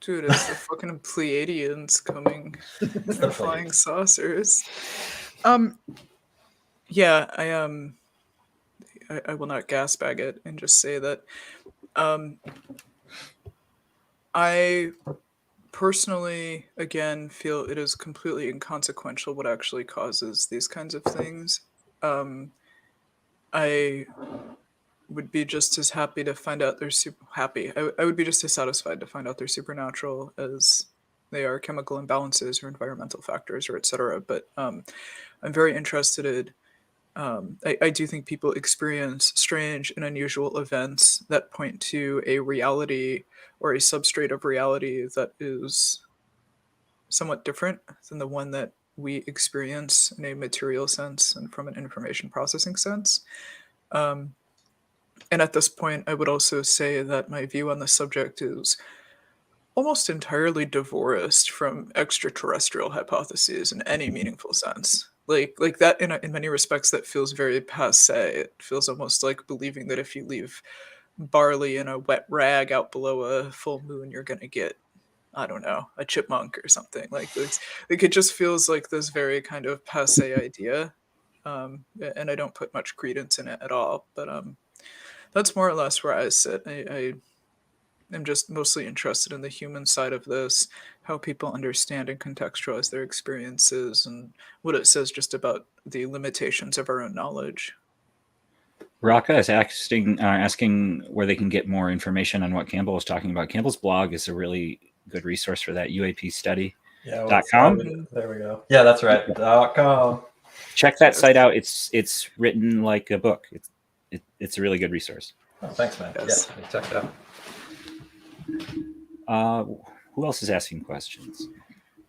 Dude, it's the fucking Pleiadians coming. The flying saucers. Yeah, I will not gasbag it and just say that I personally, again, feel it is completely inconsequential what actually causes these kinds of things. I would be just as happy to find out they're I would be just as satisfied to find out they're supernatural as they are chemical imbalances or environmental factors or etc. But I'm very interested in I do think people experience strange and unusual events that point to a reality or a substrate of reality that is somewhat different than the one that we experience in a material sense and from an information processing sense. And at this point, I would also say that my view on the subject is almost entirely divorced from extraterrestrial hypotheses in any meaningful sense. Like that in many respects, that feels very passé. It feels almost like believing that if you leave barley in a wet rag out below a full moon, you're going to get, I don't know, a chipmunk or something. Like it just feels like this very kind of passé idea. And I don't put much credence in it at all. But that's more or less where I sit. I am just mostly interested in the human side of this, how people understand and contextualize their experiences, and what it says just about the limitations of our own knowledge. Raka is asking where they can get more information on what Campbell was talking about. Campbell's blog is a really good resource for that, UAPstudy.com. There we go. Yeah, that's right. .com. Check that site out. It's written like a book. It's a really good resource. Oh, thanks, man. Yes. Yeah, check it out. Who else is asking questions?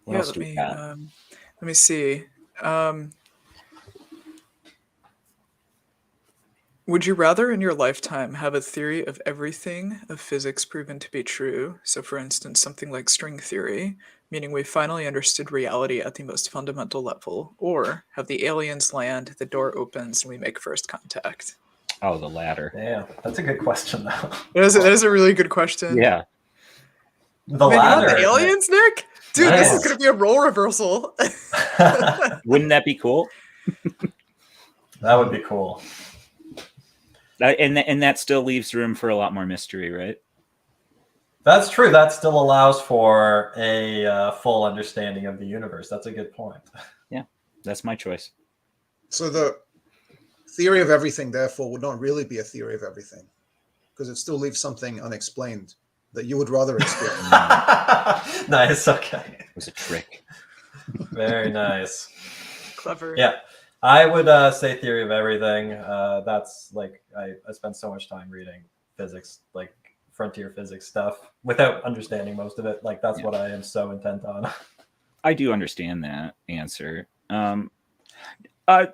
What Yeah, else do we got? let me see. Would you rather in your lifetime have a theory of everything of physics proven to be true? So, for instance, something like string theory, meaning we finally understood reality at the most fundamental level, or have the aliens land, the door opens, and we make first contact? Oh, the latter. Damn, that's a good question, though. That is a really good question. Yeah. The Man, you want the latter. aliens, Nick? Dude, this is Nice. going to be a role reversal. Wouldn't that be cool? That would be cool. And that still leaves room for a lot more mystery, right? That's true. That still allows for a full understanding of the universe. That's a good point. Yeah, that's my choice. So the theory of everything, therefore, would not really be a theory of everything, because it still leaves something unexplained that you would rather experience. Nice. Okay. It was a trick. Very nice. Clever. Yeah. I would say theory of everything. That's like I spent so much time reading physics, like frontier physics stuff, without understanding most of it. Like that's what I am so intent on. I do understand that answer.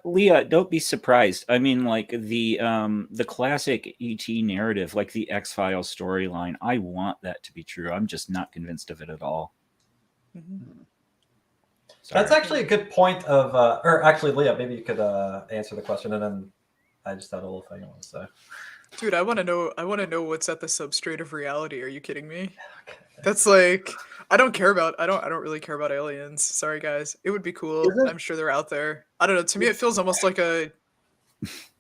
Leah, don't be surprised. I mean, like the classic ET narrative, like the X-Files storyline. I want that to be true. I'm just not convinced of it at all. Mm-hmm. That's actually a good point of, or actually, Leah, maybe you could answer the question, and then I just had a little thing I want to say. Dude, I want to know what's at the substrate of reality. Are you kidding me? Okay. That's like I don't really care about aliens. Sorry guys. It would be cool. I'm sure they're out there. I don't know. To me it feels almost like a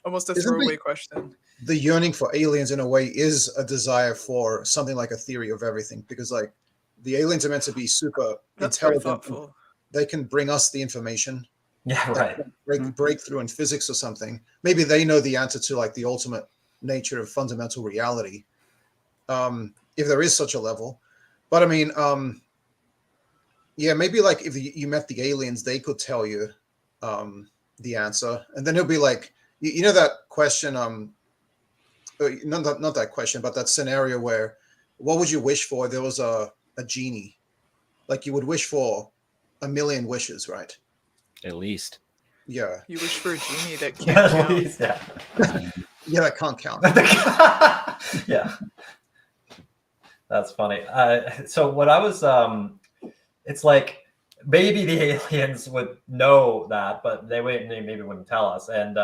throwaway question. The yearning for aliens in a way is a desire for something like a theory of everything, because like the aliens are meant to be super intelligent. They can bring us the information. Yeah, right. Breakthrough in physics or something. Maybe they know the answer to like the ultimate nature of fundamental reality, if there is such a level. But I mean, yeah, maybe like if you met the aliens, they could tell you the answer, and then it'll be like, you know that question, not that question, but that scenario where, what would you wish for? There was a genie, like you would wish for 1 million wishes, right? At least. Yeah. You wish for a genie that can't count. Least, yeah. Yeah, that can't count. Yeah. That's funny. So what I was, it's like maybe the aliens would know that, but they maybe wouldn't tell us. And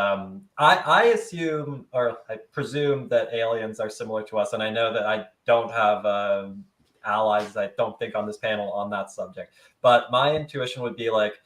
I assume, or I presume that aliens are similar to us. And I know that I don't have allies, I don't think, on this panel on that subject. But my intuition would be like,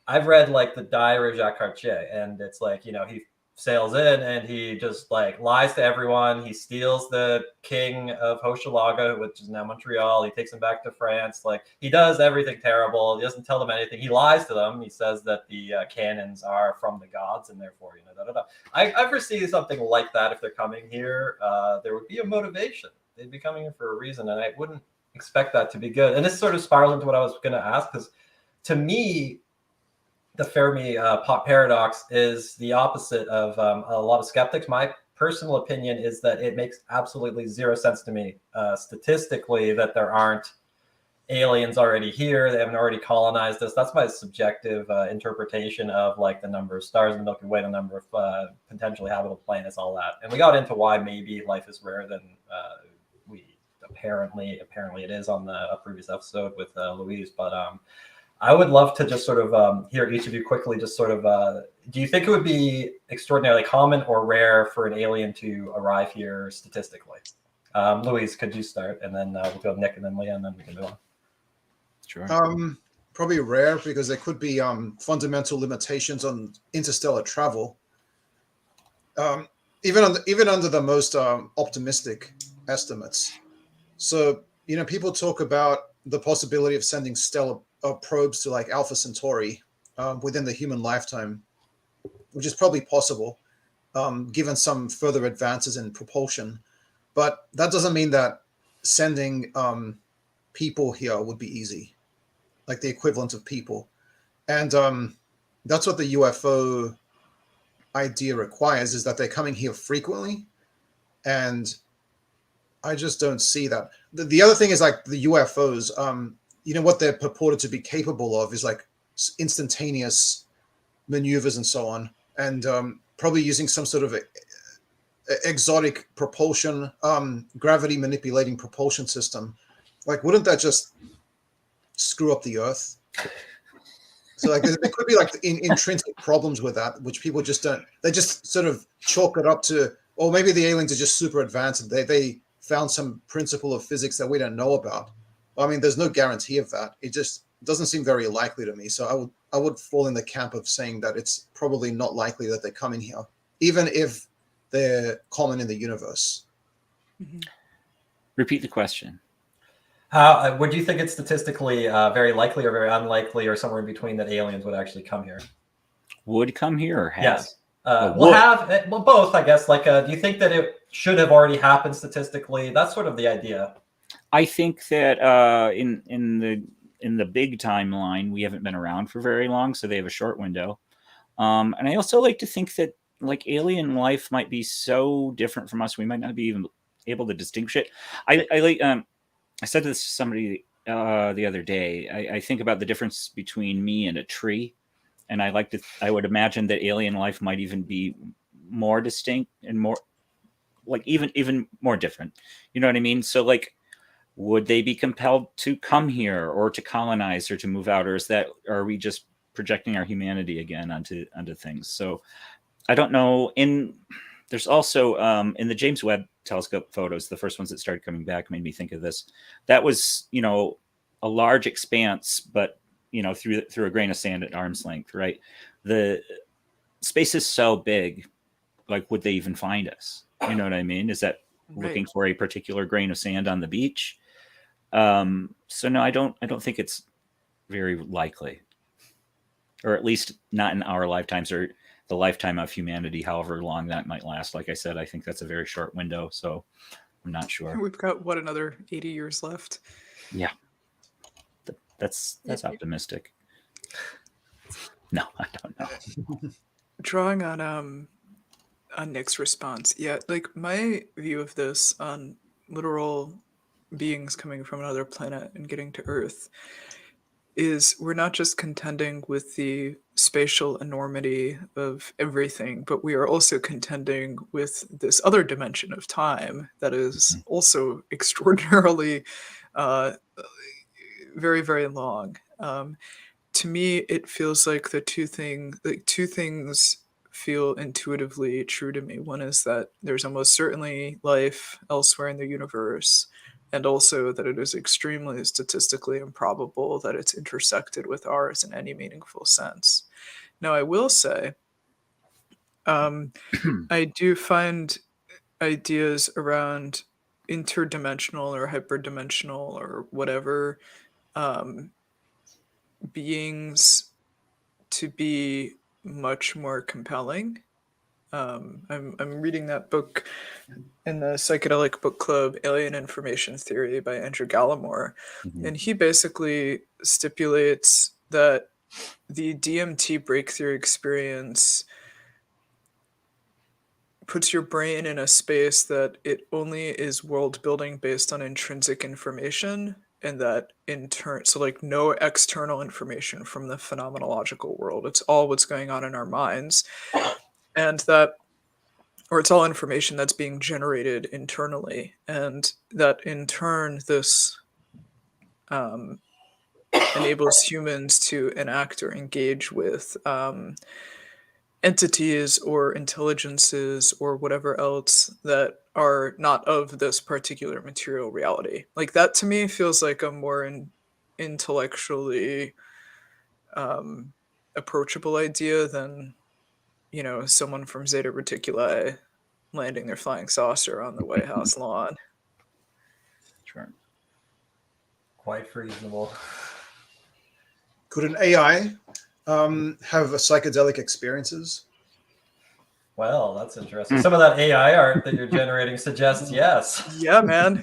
I've read like the Diary of Jacques Cartier, and it's like, you know, he sails in and he just like lies to everyone. He steals the king of Hochelaga, which is now Montreal. He takes him back to France. Like he does everything terrible. He doesn't tell them anything. He lies to them. He says that the cannons are from the gods, and therefore, you know, I foresee something like that. If they're coming here, there would be a motivation. They'd be coming here for a reason, and I wouldn't expect that to be good. And this sort of spiraled into what I was going to ask, because to me, the Fermi paradox is the opposite of a lot of skeptics. My personal opinion is that it makes absolutely zero sense to me statistically that there aren't aliens already here. They haven't already colonized us. That's my subjective interpretation of like the number of stars in the Milky Way, the number of potentially habitable planets, all that. And we got into why maybe life is rarer than we apparently it is on a previous episode with Louise. But I would love to just sort of hear each of you quickly just sort of, do you think it would be extraordinarily common or rare for an alien to arrive here statistically? Louise, could you start? And then we'll go Nick and then Leah, and then we can move on. Sure. Probably rare, because there could be fundamental limitations on interstellar travel. Even under the most optimistic estimates. So, you know, people talk about the possibility of sending stellar probes to like Alpha Centauri within the human lifetime, which is probably possible given some further advances in propulsion. But that doesn't mean that sending people here would be easy, like the equivalent of people. And that's what the UFO idea requires, is that they're coming here frequently. And I just don't see that. The other thing is like the UFOs, you know, what they're purported to be capable of is like instantaneous maneuvers and so on. And probably using some sort of exotic propulsion, gravity manipulating propulsion system, like wouldn't that just screw up the Earth? So like there could be like intrinsic problems with that, which people just don't. They just sort of chalk it up to, or maybe the aliens are just super advanced and they found some principle of physics that we don't know about. I mean, there's no guarantee of that. It just doesn't seem very likely to me. So I would fall in the camp of saying that it's probably not likely that they're coming here, even if they're common in the universe. Mhm. Repeat the question. How would you think it's statistically very likely or very unlikely or somewhere in between that aliens would actually come here? Would come here or have? Yes. Would. Well, both, I guess. Like, do you think that it should have already happened statistically? That's sort of the idea. I think that in the big timeline, we haven't been around for very long, so they have a short window. And I also like to think that like alien life might be so different from us, we might not be even able to distinguish it. I said this to somebody the other day. I think about the difference between me and a tree, and I would imagine that alien life might even be more distinct and more like even more different. You know what I mean? So like, would they be compelled to come here or to colonize or to move out, or are we just projecting our humanity again onto things? So I don't know. There's also in the James Webb Telescope photos, the first ones that started coming back made me think of this. That was, a large expanse, but through a grain of sand at arm's length, right? The space is so big, like, would they even find us? You know what I mean? Is that looking Right. for a particular grain of sand on the beach? So no, I don't think it's very likely, or at least not in our lifetimes or the lifetime of humanity, however long that might last. Like I said, I think that's a very short window, so I'm not sure. We've got another 80 years left. Yeah, that's optimistic. No, I don't know. Drawing on Nick's response, yeah, like my view of this on literal beings coming from another planet and getting to Earth is we're not just contending with the spatial enormity of everything, but we are also contending with this other dimension of time that is also extraordinarily very, very long. To me, it feels like two things feel intuitively true to me. One is that there's almost certainly life elsewhere in the universe, and also that it is extremely statistically improbable that it's intersected with ours in any meaningful sense. Now, I will say, I do find ideas around interdimensional or hyperdimensional or whatever beings to be much more compelling. I'm reading that book in the psychedelic book club, Alien Information Theory by Andrew Gallimore, and he basically stipulates that the DMT breakthrough experience puts your brain in a space that it only is world building based on intrinsic information, and that in turn, so like no external information from the phenomenological world, it's all what's going on in our minds, and that, or it's all information that's being generated internally, and that in turn this enables humans to enact or engage with entities or intelligences or whatever else that are not of this particular material reality. Like that to me feels like a more intellectually approachable idea than, someone from Zeta Reticuli landing their flying saucer on the White House lawn. Sure. Quite reasonable. Could an AI have psychedelic experiences? Well, that's interesting. Some of that AI art that you're generating suggests yes. Yeah, man.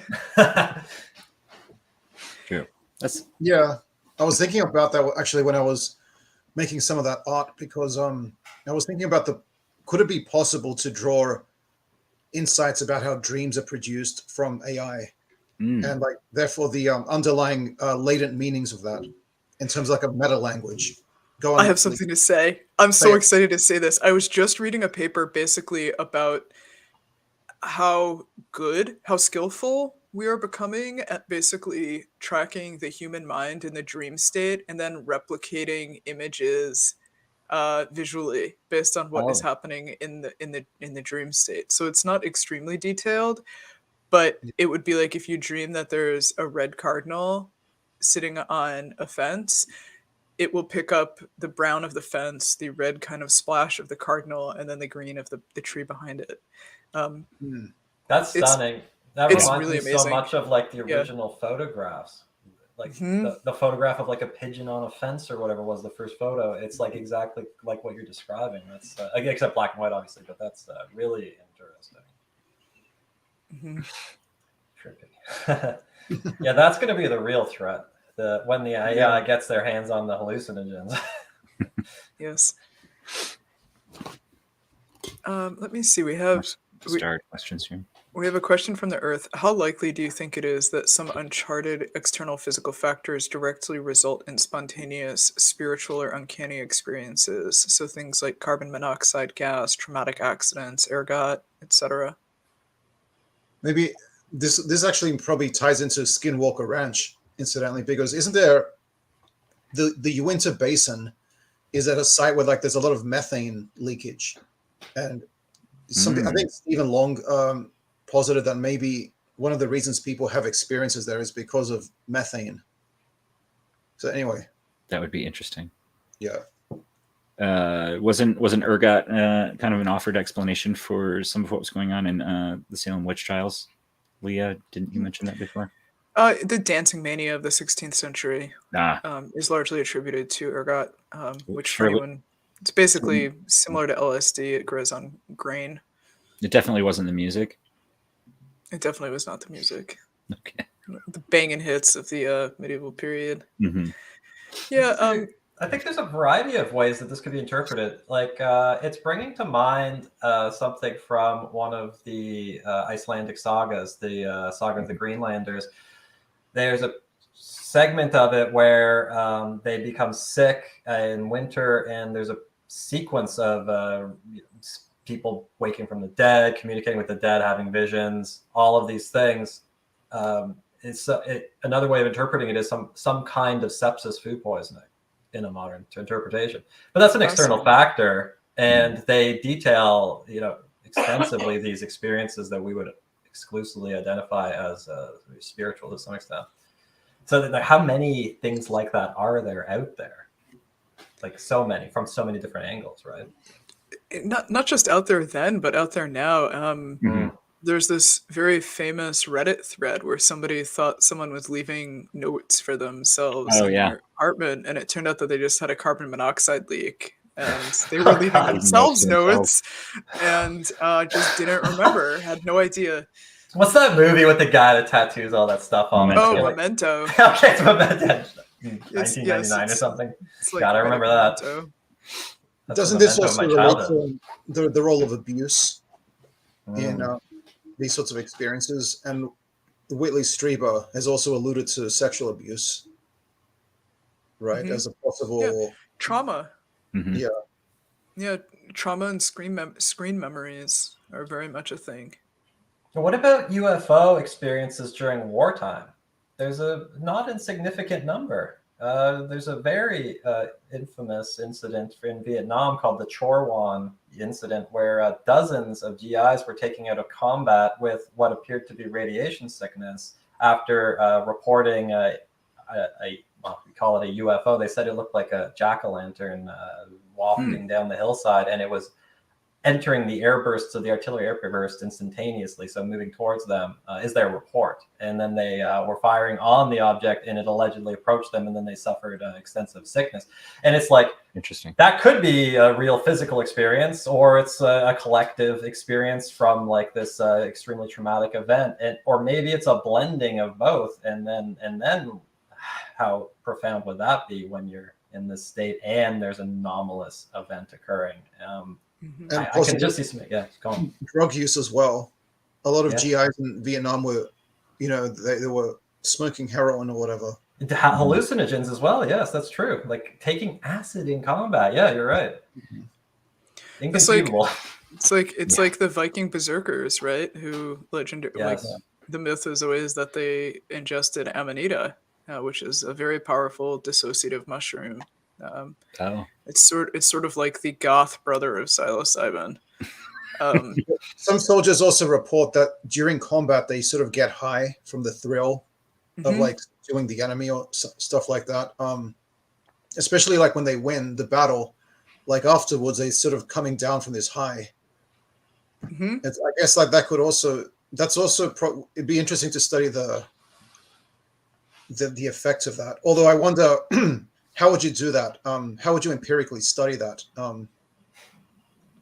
True. Yeah, I was thinking about that actually when I was making some of that art, because I was thinking about could it be possible to draw insights about how dreams are produced from AI, and like therefore the underlying latent meanings of that in terms of like a meta language. Go on. I have something to say. I'm so excited to say this. I was just reading a paper basically about how good, how skillful we are becoming at basically tracking the human mind in the dream state and then replicating images visually based on what is Oh. happening in the dream state. So it's not extremely detailed, but it would be like if you dream that there's a red cardinal sitting on a fence, it will pick up the brown of the fence, the red kind of splash of the cardinal, and then the green of the tree behind it. That's It's stunning. That it's reminds really me so amazing. much of like the Yeah. original photographs. Like Mhm. the photograph of like a pigeon on a fence or whatever was the first photo. It's like exactly like what you're describing. That's except black and white, obviously, but that's really interesting. Mhm. Trippy. Yeah, that's going to be the real threat. When the AI gets their hands on the hallucinogens. Yes. Let me see. We have questions here. we have a question from the Earth. How likely do you think it is that some uncharted external physical factors directly result in spontaneous spiritual or uncanny experiences? So things like carbon monoxide gas, traumatic accidents, ergot, etc. Maybe this actually probably ties into Skinwalker Ranch, incidentally, because isn't there the Uinta Basin is at a site where like there's a lot of methane leakage, and I think Stephen Long posited that maybe one of the reasons people have experiences there is because of methane. So anyway, that would be interesting. Yeah. Wasn't ergot kind of an offered explanation for some of what was going on in the Salem witch trials? Leah, didn't you mention that before? The dancing mania of the 16th century Ah, is largely attributed to ergot, which for Surely- anyone, it's basically similar to LSD. It grows on grain. it definitely wasn't the music. It definitely was not the music. Okay. The banging hits of the medieval period. Mm-hmm. Yeah. I think there's a variety of ways that this could be interpreted. Like it's bringing to mind something from one of the Icelandic sagas, the saga of the Greenlanders. There's a segment of it where they become sick in winter, and there's a sequence of people waking from the dead, communicating with the dead, having visions, all of these things. Another way of interpreting it is some kind of sepsis, food poisoning, in a modern interpretation. But that's an external factor, and they detail, extensively these experiences that we would exclusively identify as spiritual to some extent. So how many things like that are there out there? Like so many, from so many different angles, right? Not just out there then, but out there now. There's this very famous Reddit thread where somebody thought someone was leaving notes for themselves in their apartment, and it turned out that they just had a carbon monoxide leak, and they were leaving themselves notes, and just didn't remember, had no idea. What's that movie with the guy that tattoos all that stuff on? Memento. Okay, it's Memento. 1999 or something. It's like God, I remember that. Doesn't this also relate to the role of abuse in these sorts of experiences? And Whitley Strieber has also alluded to sexual abuse, right, as a possible trauma. Yeah, trauma and screen memories are very much a thing. What about UFO experiences during wartime? There's a not insignificant number. There's a very infamous incident in Vietnam called the Chorwan incident, where dozens of GIs were taken out of combat with what appeared to be radiation sickness after reporting we call it a UFO. They said it looked like a jack-o'-lantern wafting down the hillside, and it was entering the air bursts of the artillery air burst instantaneously, so moving towards them is their report. And then they were firing on the object, and it allegedly approached them, and then they suffered extensive sickness. And it's like, interesting. That could be a real physical experience, or it's a collective experience from like this extremely traumatic event, or maybe it's a blending of both. And then how profound would that be when you're in this state and there's an anomalous event occurring? And I can just see some, go on. Drug use as well. A lot of GIs in Vietnam were, they were smoking heroin or whatever. Hallucinogens as well. Yes, that's true. Like taking acid in combat. Yeah, you're right. Inconceivable. It's like the Viking berserkers, right? Who like Yes. the myth is always that they ingested amanita, which is a very powerful dissociative mushroom. Um, Oh, it's sort of like the goth brother of psilocybin. Um, Some soldiers also report that during combat they sort of get high from the thrill of mhm. like doing the enemy or stuff like that. Especially like when they win the battle, like afterwards they sort of coming down from this high. Hmm. I guess like that could also it'd be interesting to study the effects of that. Although I wonder how would you do that? How would you empirically study that?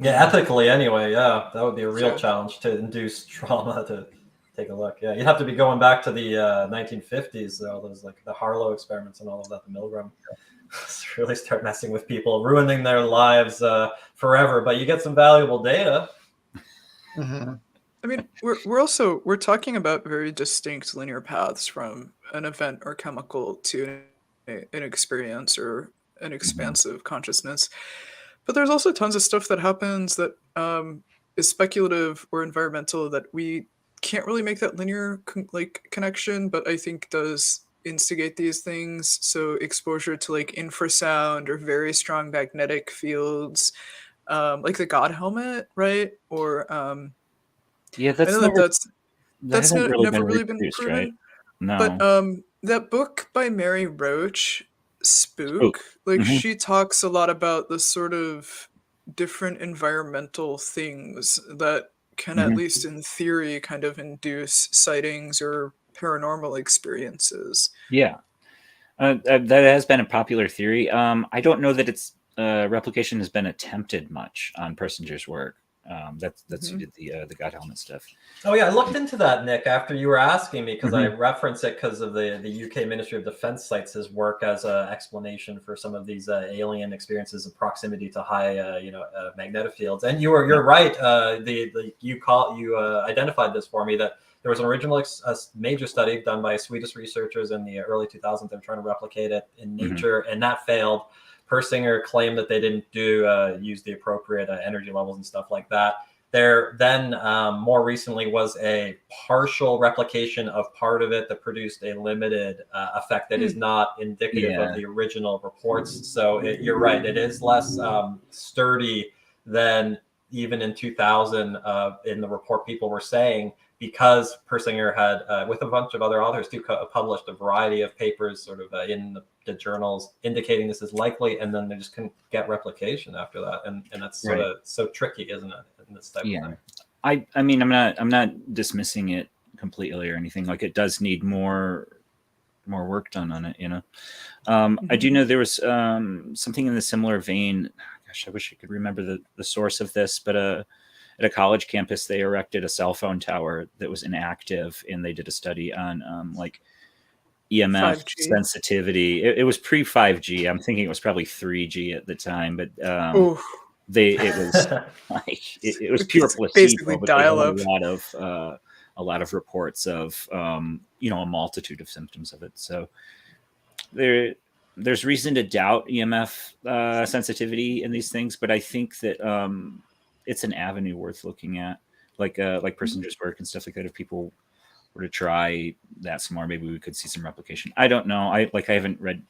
Yeah, ethically anyway, yeah, that would be a real Sure. challenge to induce trauma to take a look. Yeah, you'd have to be going back to the 1950s, though, those like the Harlow experiments and all of that, the Milgram. Really start messing with people, ruining their lives forever. But you get some valuable data. Mhm. I mean, we're talking about very distinct linear paths from an event or chemical to an experience or an mhm. expansive consciousness. But there's also tons of stuff that happens that is speculative or environmental that we can't really make that linear connection, but I think does instigate these things. So exposure to like infrasound or very strong magnetic fields, like the God helmet, right? Or Yeah, I know that that's hasn't really never been really been reproduced, right? proven, but No. that book by Mary Roach, Spook. Spook, like Hmm. she talks a lot about the sort of different environmental things that can, at Hmm. least in theory, kind of induce sightings or paranormal experiences. Yeah, that has been a popular theory. I don't know that its replication has been attempted much on Persinger's work. That's who Hmm. did the God Helmet stuff. Oh yeah, I looked into that, Nick, after you were asking me because I Hmm. reference it because of the UK Ministry of Defense cites his work as an explanation for some of these alien experiences of proximity to high, magnetic fields. And Yeah. you're right. You identified this for me that there was an original major study done by Swedish researchers in the early 2000s. They're trying to replicate it in Hmm. nature, and that failed. Persinger claimed that they didn't use the appropriate energy levels and stuff like that. There then more recently was a partial replication of part of it that produced a limited effect that is not indicative of Yeah. the original reports. So you're right, it is less sturdy than even in 2000 in the report people were saying, because Persinger had, with a bunch of other authors, published a variety of papers sort of in the journals indicating this is likely, and then they just couldn't get replication after that. And that's sort Right. of so tricky, isn't it, in this type of Yeah. thing? I mean, I'm not dismissing it completely or anything. Like, it does need more work done on it, you know. I do know there was something in the similar vein. Gosh, I wish I could remember the source of this, but at a college campus, they erected a cell phone tower that was inactive, and they did a study on like EMF 5G. sensitivity. It was pre 5G. I'm thinking it was probably 3G at the time, but Oh, it was like it was pure it's basically placebo, but they had dial up. a lot of reports of a multitude of symptoms of it. So there's reason to doubt EMF sensitivity in these things, but I think that it's an avenue worth looking at, like Persinger's work and stuff like that. If people were to try that some more, maybe we could see some replication. I don't know. I haven't read.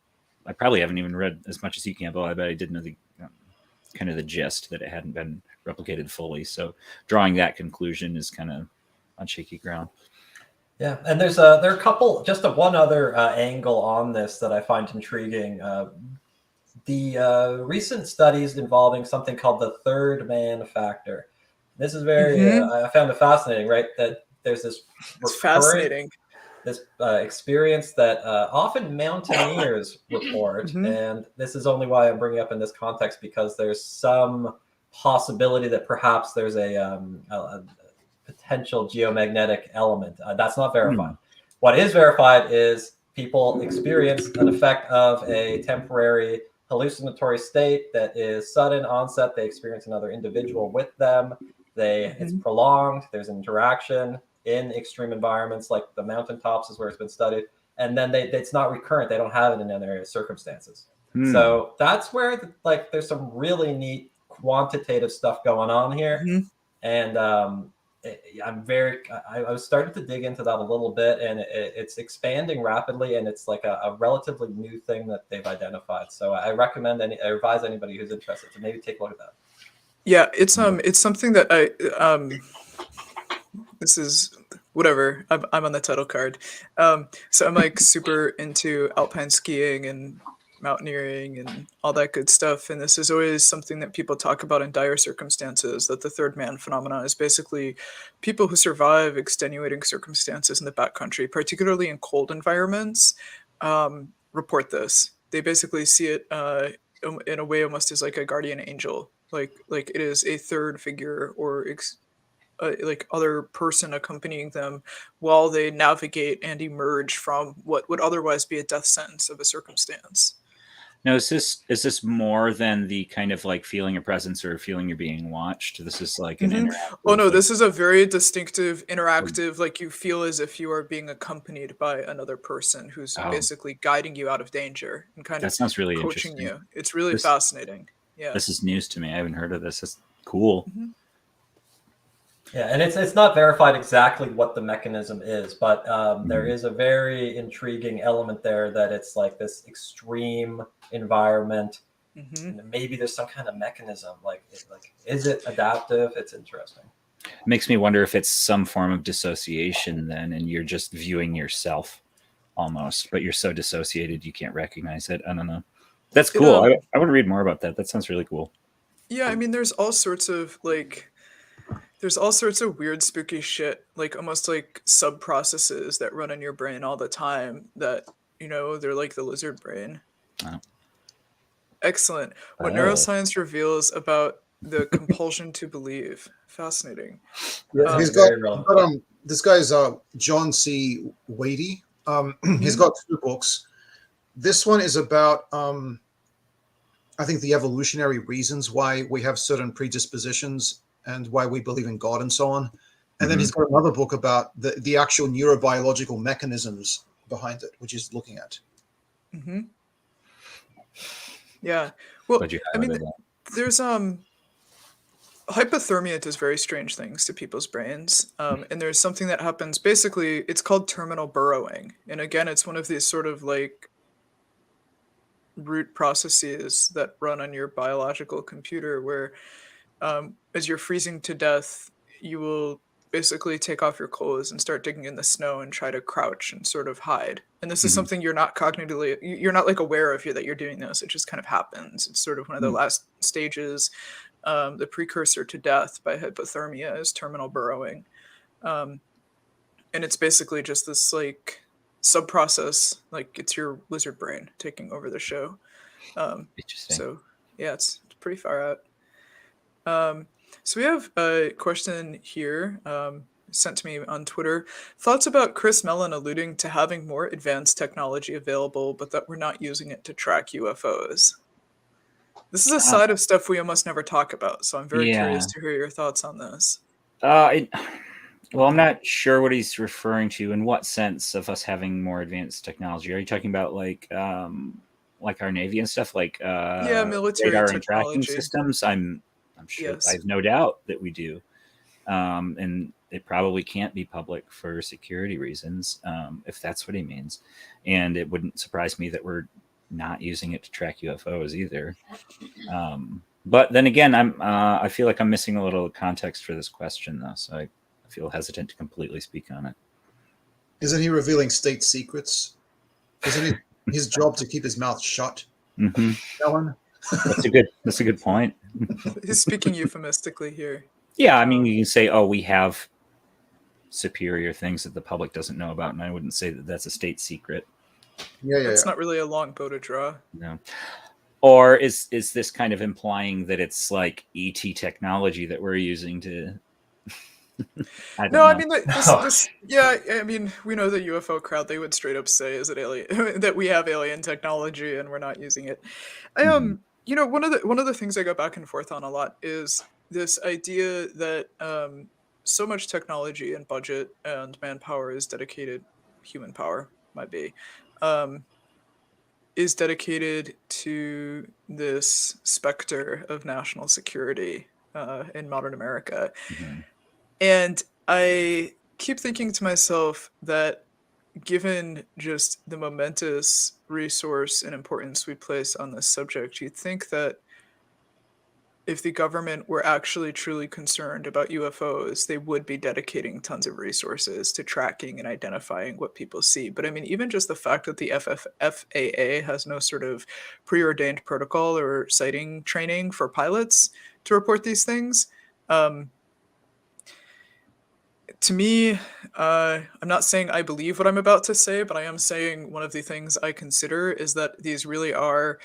I probably haven't even read as much as you, Campbell. I bet I did know the kind of the gist that it hadn't been replicated fully. So drawing that conclusion is kind of on shaky ground. Yeah, and there are a couple, just one other angle on this that I find intriguing. The recent studies involving something called the third man factor. This is very, Hmm. I found it fascinating, right? That there's this It's recurrent fascinating. experience that often mountaineers report. Hmm. And this is only why I'm bringing up in this context, because there's some possibility that perhaps there's a potential geomagnetic element. That's not verified. What is verified is people experience an effect of a temporary hallucinatory state that is sudden onset. They experience another individual with them. It's prolonged. There's an interaction in extreme environments like the mountaintops is where it's been studied. And then it's not recurrent. They don't have it in other circumstances. So that's where there's some really neat quantitative stuff going on here. Mhm. And I was starting to dig into that a little bit, and it's expanding rapidly, and it's like a relatively new thing that they've identified. So I advise anybody who's interested to maybe take a look at that. Yeah, it's something that this is whatever. I'm on the title card. So I'm like super into alpine skiing and mountaineering and all that good stuff. And this is always something that people talk about in dire circumstances, that the third man phenomena is basically people who survive extenuating circumstances in the backcountry, particularly in cold environments, report this. They basically see it in a way almost as like a guardian angel. Like it is a third figure or like other person accompanying them while they navigate and emerge from what would otherwise be a death sentence of a circumstance. Now, is this more than the kind of like feeling a presence or feeling you're being watched? This is like an interactive. Oh no, this is a very distinctive, interactive, like you feel as if you are being accompanied by another person who's basically guiding you out of danger and kind of sounds really coaching interesting. you. It's really fascinating. Yeah. This is news to me. I haven't heard of this. It's cool. Yeah, and it's not verified exactly what the mechanism is, but there is a very intriguing element there that it's like this extreme environment, and maybe there's some kind of mechanism. Like is it adaptive? It's interesting. It makes me wonder if it's some form of dissociation then, and you're just viewing yourself almost, but you're so dissociated you can't recognize it. I don't know. That's cool. I want to read more about that. That sounds really cool. Yeah, I mean, there's all sorts of weird, spooky shit, like almost like sub processes that run in your brain all the time that, they're like the lizard brain. Oh. Excellent. What neuroscience reveals about the compulsion to believe. Fascinating. Yeah, this guy is John C. Wadey. He's got 2 books. This one is about, I think, the evolutionary reasons why we have certain predispositions and why we believe in God and so on. And then he's got another book about the actual neurobiological mechanisms behind it, which he's looking at. Yeah. Well, I mean, there's hypothermia does very strange things to people's brains. And there's something that happens, basically, it's called terminal burrowing. And again, it's one of these sort of like root processes that run on your biological computer where as you're freezing to death, you will basically take off your clothes and start digging in the snow and try to crouch and sort of hide. And this is something you're not cognitively, you're not like aware of that you're doing this. It just kind of happens. It's sort of one of the last stages. The precursor to death by hypothermia is terminal burrowing. And it's basically just this like sub process, like it's your lizard brain taking over the show. Interesting. So yeah, it's pretty far out. So we have a question here sent to me on Twitter. Thoughts about Chris Mellon alluding to having more advanced technology available, but that we're not using it to track UFOs. This is a side of stuff we almost never talk about, so I'm very curious to hear your thoughts on this. Well, I'm not sure what he's referring to. In what sense of us having more advanced technology? Are you talking about like our Navy and stuff, like military radar technology and tracking systems? I'm sure. Yes. I have no doubt that we do, and it probably can't be public for security reasons, if that's what he means. And it wouldn't surprise me that we're not using it to track UFOs either. But then again, I feel like I'm missing a little context for this question, though, so I feel hesitant to completely speak on it. Isn't he revealing state secrets? Isn't it his job to keep his mouth shut? Ellen? That's a good point. He's speaking euphemistically here. Yeah, I mean, you can say, "Oh, we have superior things that the public doesn't know about," and I wouldn't say that that's a state secret. It's not really a long bow to draw. No. Or is this kind of implying that it's like ET technology that we're using to? I don't know. I mean, I mean, we know the UFO crowd, they would straight up say, is it alien that we have alien technology and we're not using it. One of the things I go back and forth on a lot is this idea that so much technology and budget and manpower is dedicated, human power might be, is dedicated to this specter of national security in modern America. Mm-hmm. And I keep thinking to myself that given just the momentous resource and importance we place on this subject, you'd think that if the government were actually truly concerned about UFOs, they would be dedicating tons of resources to tracking and identifying what people see. But I mean, even just the fact that the FAA has no sort of preordained protocol or sighting training for pilots to report these things, to me, I'm not saying I believe what I'm about to say, but I am saying one of the things I consider is that these really are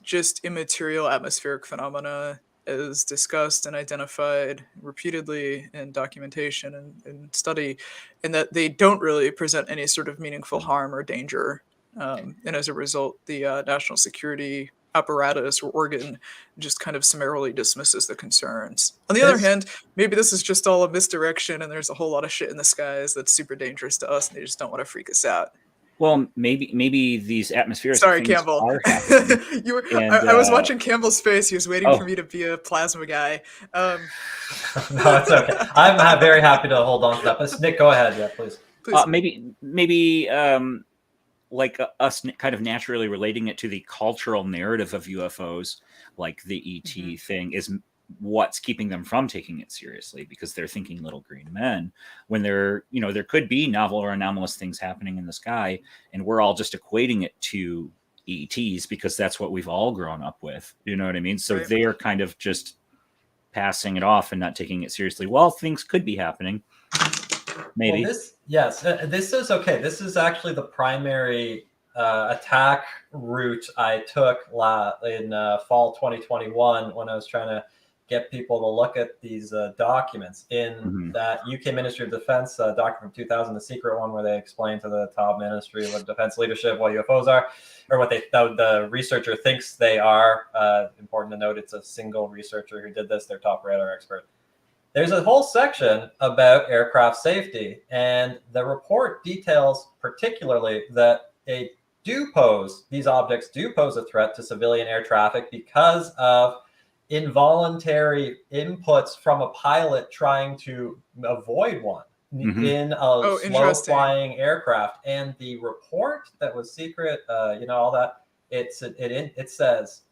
just immaterial atmospheric phenomena as discussed and identified repeatedly in documentation and study, and that they don't really present any sort of meaningful harm or danger. And as a result, the national security apparatus or organ just kind of summarily dismisses the concerns. On the other hand, maybe this is just all a misdirection and there's a whole lot of shit in the skies that's super dangerous to us and they just don't want to freak us out. Well, maybe these atmospheric Sorry, things Campbell. are happening. You were, And, I was watching Campbell's face. He was waiting for oh. me to be a plasma guy. No, it's okay. I'm very happy to hold on to that. But Nick, go ahead. Yeah, please. Maybe like us kind of naturally relating it to the cultural narrative of UFOs, like the ET thing, is what's keeping them from taking it seriously, because they're thinking little green men when there could be novel or anomalous things happening in the sky, and we're all just equating it to ETs because that's what we've all grown up with. You know what I mean? So Right. They are kind of just passing it off and not taking it seriously. Well, things could be happening. Maybe. Well, this is okay. This is actually the primary attack route I took in fall 2021 when I was trying to get people to look at these documents in that UK Ministry of Defense document from 2000, the secret one where they explain to the top Ministry of Defense leadership what UFOs are, or what the researcher thinks they are. Important to note, it's a single researcher who did this, their top radar expert. There's a whole section about aircraft safety, and the report details particularly that these objects do pose a threat to civilian air traffic because of involuntary inputs from a pilot trying to avoid one in a slow-flying aircraft. And the report that was secret, all that, it says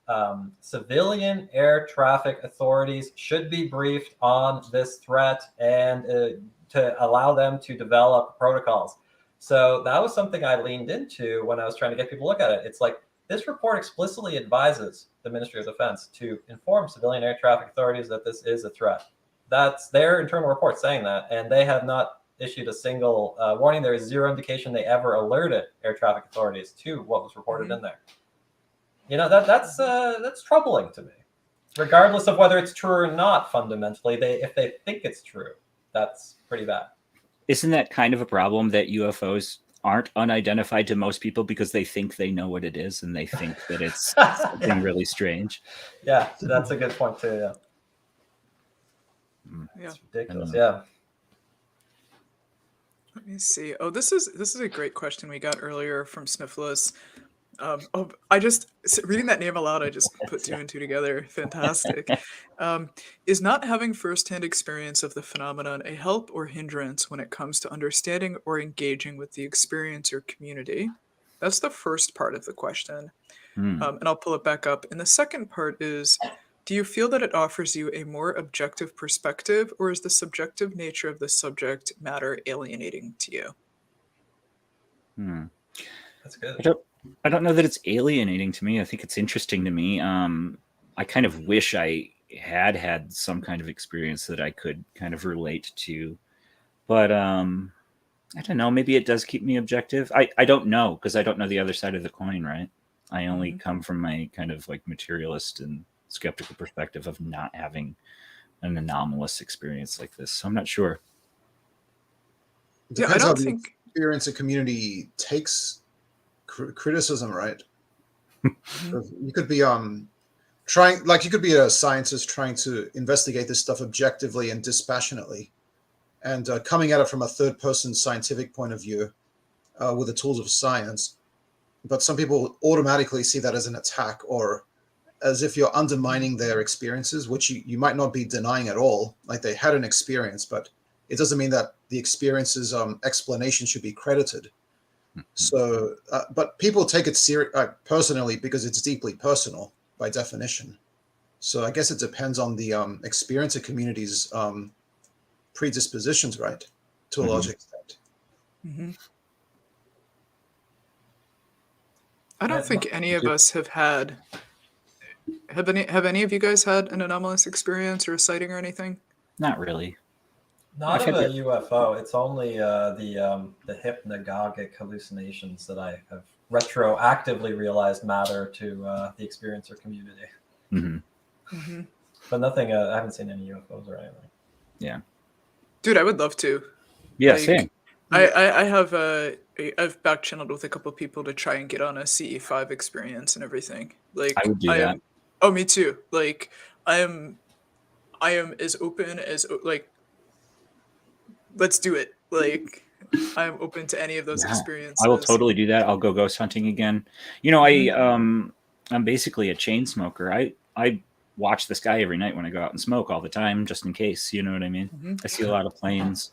civilian air traffic authorities should be briefed on this threat and to allow them to develop protocols. So that was something I leaned into when I was trying to get people to look at it. It's like, this report explicitly advises the Ministry of Defense to inform civilian air traffic authorities that this is a threat. That's their internal report saying that, and they have not issued a single warning. There is zero indication they ever alerted air traffic authorities to what was reported in there. That's troubling to me, regardless of whether it's true or not. Fundamentally, if they think it's true, that's pretty bad. Isn't that kind of a problem that UFOs aren't unidentified to most people because they think they know what it is and they think that it's something really strange? Yeah, that's a good point too. Yeah, it's ridiculous. Yeah. Let me see. Oh, this is a great question we got earlier from Sniffless. Reading that name aloud, I just put two and two together. Fantastic. Is not having firsthand experience of the phenomenon a help or hindrance when it comes to understanding or engaging with the experiencer community? That's the first part of the question. And I'll pull it back up. And the second part is, do you feel that it offers you a more objective perspective, or is the subjective nature of the subject matter alienating to you? That's good. I don't know that it's alienating to me. I think it's interesting to me. I kind of wish I had some kind of experience that I could kind of relate to. But I don't know. Maybe it does keep me objective. I don't know, because I don't know the other side of the coin, right? I only come from my kind of like materialist and skeptical perspective of not having an anomalous experience like this. So I'm not sure. It depends how the experiencer community takes criticism, right? You could be you could be a scientist trying to investigate this stuff objectively and dispassionately, and coming at it from a third-person scientific point of view with the tools of science. but some people automatically see that as an attack or as if you're undermining their experiences, which you might not be denying at all. Like they had an experience, but it doesn't mean that the experience's explanation should be credited. So, but people take it personally because it's deeply personal by definition. So I guess it depends on the experiencer community's predispositions, right? To a large extent. Mm-hmm. I don't think any of us have any of you guys had an anomalous experience or a sighting or anything? Not really. Not I've of had a UFO. It's only the hypnagogic hallucinations that I have retroactively realized matter to the experiencer community. Mm-hmm. But nothing. I haven't seen any UFOs or anything. Yeah. Dude, I would love to. Yeah, Like, same. I have I've back channeled with a couple people to try and get on a CE5 experience and everything. Like I would do that. Oh, me too. Like I am as open as like let's do it. Like I'm open to any of those Yeah, experiences. I will totally do that. I'll go ghost hunting again. You know, I'm basically a chain smoker. I watch the sky every night when I go out and smoke all the time, just in case. You know what I mean? I see a lot of planes.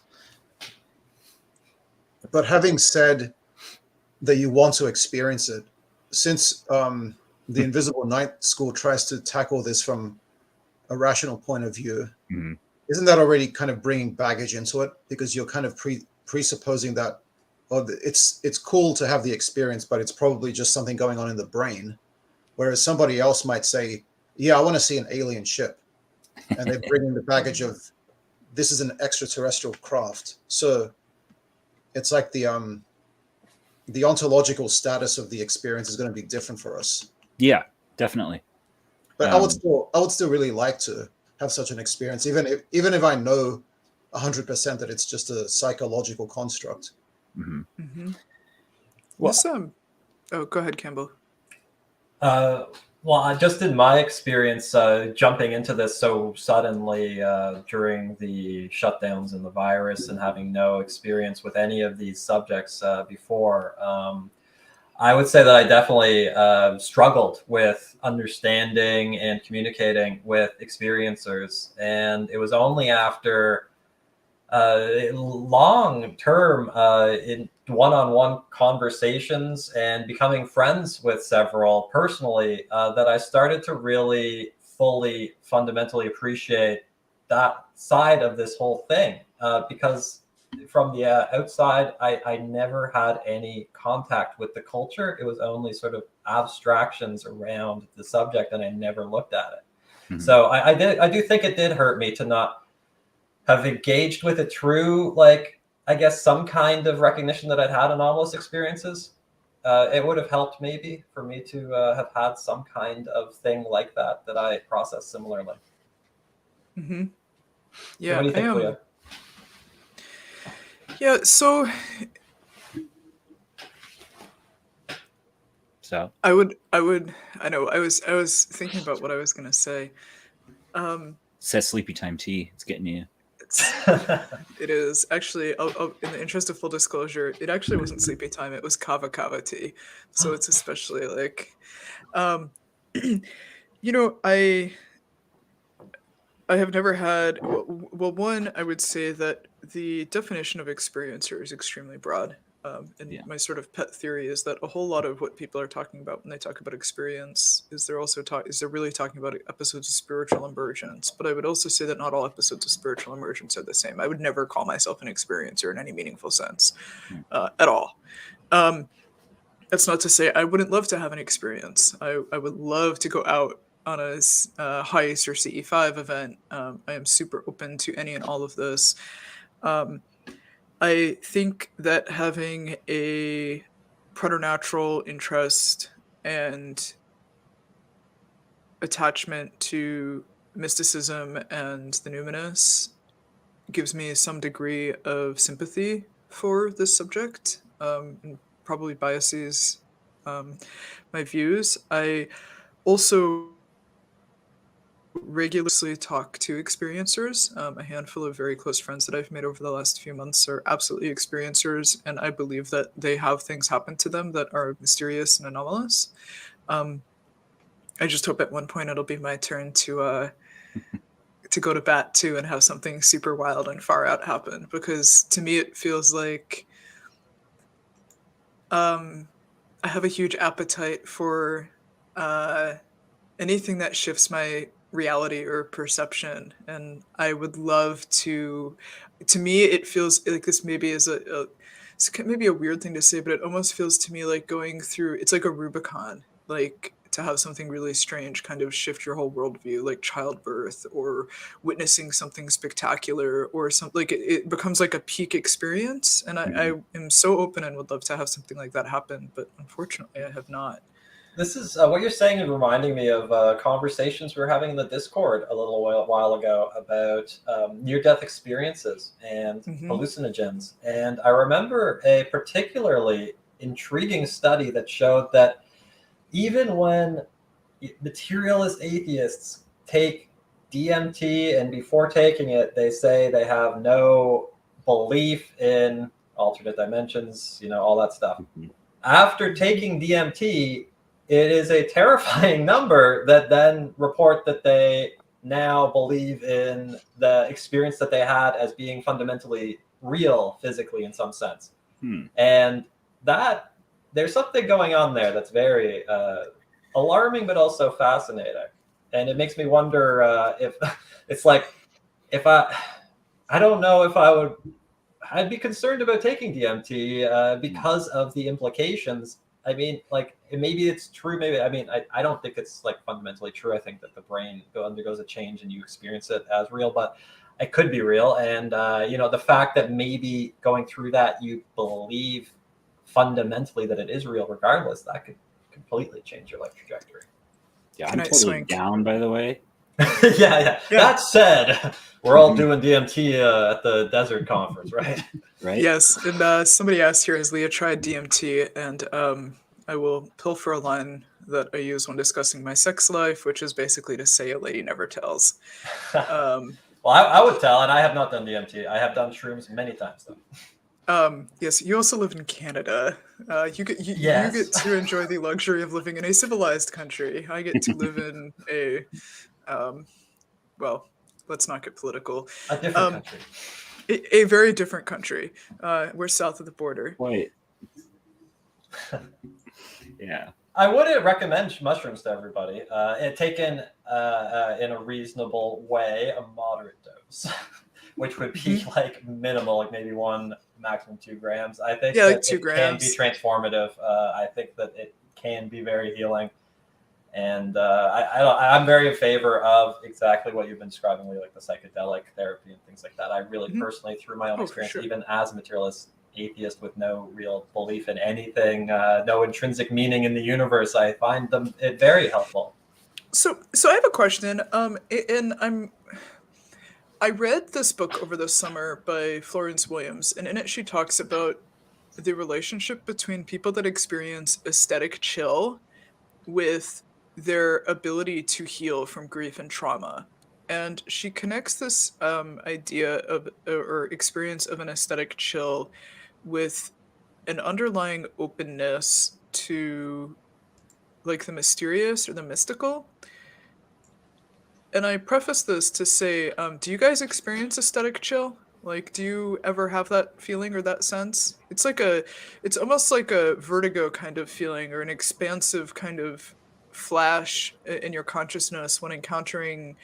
But having said that you want to experience it, since the Invisible Night School tries to tackle this from a rational point of view, isn't that already kind of bringing baggage into it? Because you're kind of presupposing that it's cool to have the experience, but it's probably just something going on in the brain. Whereas somebody else might say, yeah, I want to see an alien ship. And they bring in the baggage of this is an extraterrestrial craft. So it's like the ontological status of the experience is going to be different for us. Yeah, definitely. But I would still really like to have such an experience, even if I know 100% that it's just a psychological construct. Well, oh, go ahead, Campbell. Well, just in my experience, jumping into this so suddenly during the shutdowns and the virus and having no experience with any of these subjects before, I would say that I definitely struggled with understanding and communicating with experiencers. And it was only after long-term in one-on-one conversations and becoming friends with several personally that I started to really fully fundamentally appreciate that side of this whole thing because from the outside I never had any contact with the culture. It was only sort of abstractions around the subject and I never looked at it. So I do think it did hurt me to not have engaged with it through, like, I guess some kind of recognition that I'd had anomalous experiences. It would have helped maybe for me to have had some kind of thing like that I processed similarly. Yeah. So what do you think, Leah? Yeah, so I was thinking about what I was going to say. Says sleepy time tea. It's getting you. It is actually, in the interest of full disclosure, it actually wasn't sleepy time. It was kava tea. So it's especially like, you know, I have never had, well, one, I would say that the definition of experiencer is extremely broad. And my sort of pet theory is that a whole lot of what people are talking about when they talk about experience is they're really talking about episodes of spiritual emergence. But I would also say that not all episodes of spiritual emergence are the same. I would never call myself an experiencer in any meaningful sense at all. That's not to say I wouldn't love to have an experience. I would love to go out on a heist or CE5 event. I am super open to any and all of this. I think that having a preternatural interest and attachment to mysticism and the numinous gives me some degree of sympathy for this subject, and probably biases my views. I also regularly talk to experiencers. A handful of very close friends that I've made over the last few months are absolutely experiencers, and I believe that they have things happen to them that are mysterious and anomalous. I just hope at one point it'll be my turn to go to bat too and have something super wild and far out happen, because to me it feels like I have a huge appetite for anything that shifts my reality or perception, and I would love to me it feels like this maybe is it's maybe a weird thing to say, but it almost feels to me like going through, it's like a Rubicon, like to have something really strange kind of shift your whole worldview, like childbirth or witnessing something spectacular or something, like it becomes like a peak experience, and I am so open and would love to have something like that happen, but unfortunately I have not. This is what you're saying is reminding me of conversations we were having in the Discord a little while ago about near-death experiences and hallucinogens. And I remember a particularly intriguing study that showed that even when materialist atheists take DMT and before taking it, they say they have no belief in alternate dimensions, all that stuff. After taking DMT, it is a terrifying number that then report that they now believe in the experience that they had as being fundamentally real physically in some sense. And that there's something going on there that's very alarming, but also fascinating. And it makes me wonder if it's like, if I don't know if I'd be concerned about taking DMT because of the implications. I mean, like, maybe it's true. Maybe, I mean, I don't think it's like fundamentally true. I think that the brain undergoes a change and you experience it as real, but it could be real. And, the fact that maybe going through that, you believe fundamentally that it is real regardless, that could completely change your life trajectory. Yeah, I'm totally down, by the way. Yeah. That said, we're all doing DMT at the Desert Conference, right? Right. Yes, and somebody asked here, has Leah tried DMT? And I will pilfer a line that I use when discussing my sex life, which is basically to say a lady never tells. Well, I would tell, and I have not done DMT. I have done shrooms many times, though. Yes, you also live in Canada. You get Yes. to enjoy the luxury of living in a civilized country. I get to live in a well, let's not get political. A different country. A very different country. We're south of the border. Wait. Yeah. I wouldn't recommend mushrooms to everybody. Taken in a reasonable way, a moderate dose, which would be like minimal, like maybe 1, maximum 2 grams. I think like that 2 grams. Can be transformative. I think that it can be very healing. And I'm very in favor of exactly what you've been describing, like the psychedelic therapy and things like that. I really personally, through my own experience, even as a materialist atheist with no real belief in anything, no intrinsic meaning in the universe, I find it very helpful. So I have a question, and I read this book over the summer by Florence Williams, and in it she talks about the relationship between people that experience aesthetic chill with their ability to heal from grief and trauma. And she connects this idea of or experience of an aesthetic chill with an underlying openness to like the mysterious or the mystical. And I preface this to say, do you guys experience aesthetic chill? Like, do you ever have that feeling or that sense? It's almost like a vertigo kind of feeling or an expansive kind of flash in your consciousness when encountering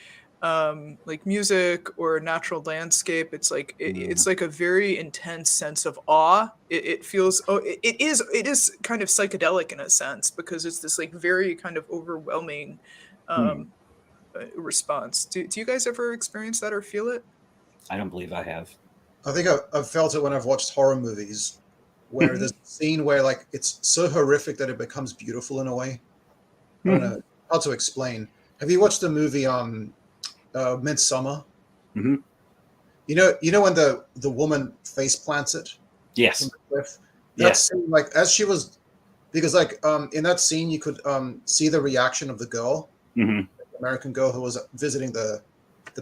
like music or natural landscape. It's like it's like a very intense sense of awe. It feels it is kind of psychedelic in a sense, because it's this like very kind of overwhelming response. Do you guys ever experience that or feel it? I don't believe I have. I think I've felt it when I've watched horror movies, where there's a scene where like it's so horrific that it becomes beautiful in a way. I don't know how to explain. Have you watched the movie Midsummer? Mm-hmm. You know when the woman face plants it? Yes. From the cliff? That scene, like as she was, because like in that scene you could see the reaction of the girl. American girl who was visiting the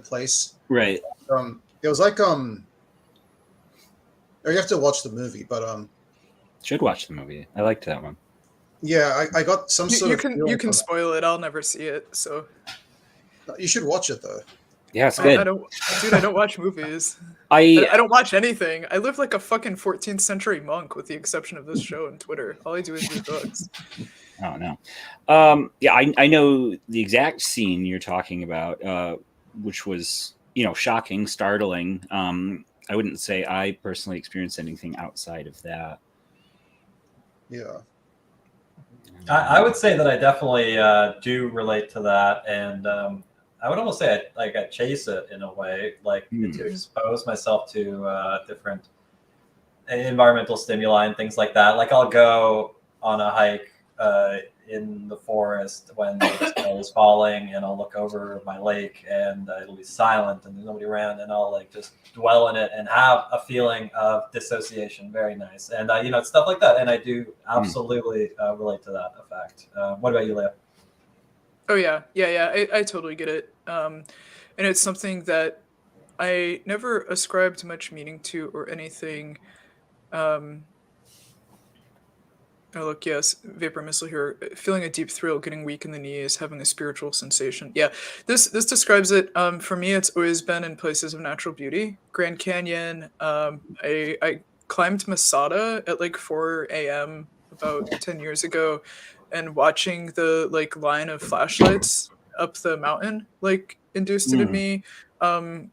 place. Right. It was like or you have to watch the movie, but Should watch the movie. I liked that one. yeah, I got some sort You of can feeling from spoil it. I'll never see it, so that. You should watch it though. Yeah, it's I good. don't, dude. I don't watch movies. I I don't watch anything. I live like a fucking 14th century monk, with the exception of this show and Twitter. All I do is read books. I don't know. Yeah, I know the exact scene you're talking about, which was, shocking, startling. I wouldn't say I personally experienced anything outside of that. Yeah. I would say that I definitely do relate to that, and I would almost say I chase it in a way, like to expose myself to different environmental stimuli and things like that. Like I'll go on a hike in the forest when the snow is falling, and I'll look over my lake, and it'll be silent, and there's nobody around, and I'll like just dwell in it and have a feeling of dissociation. Very nice, and stuff like that. And I do absolutely relate to that effect. What about you, Leah? Oh yeah. I totally get it. And it's something that I never ascribed much meaning to or anything. Oh, look, yes, vapor missile here. Feeling a deep thrill, getting weak in the knees, having a spiritual sensation. Yeah, this describes it. For me, it's always been in places of natural beauty. Grand Canyon. I climbed Masada at like 4 a.m. about 10 years ago, and watching the like line of flashlights up the mountain like induced it in me.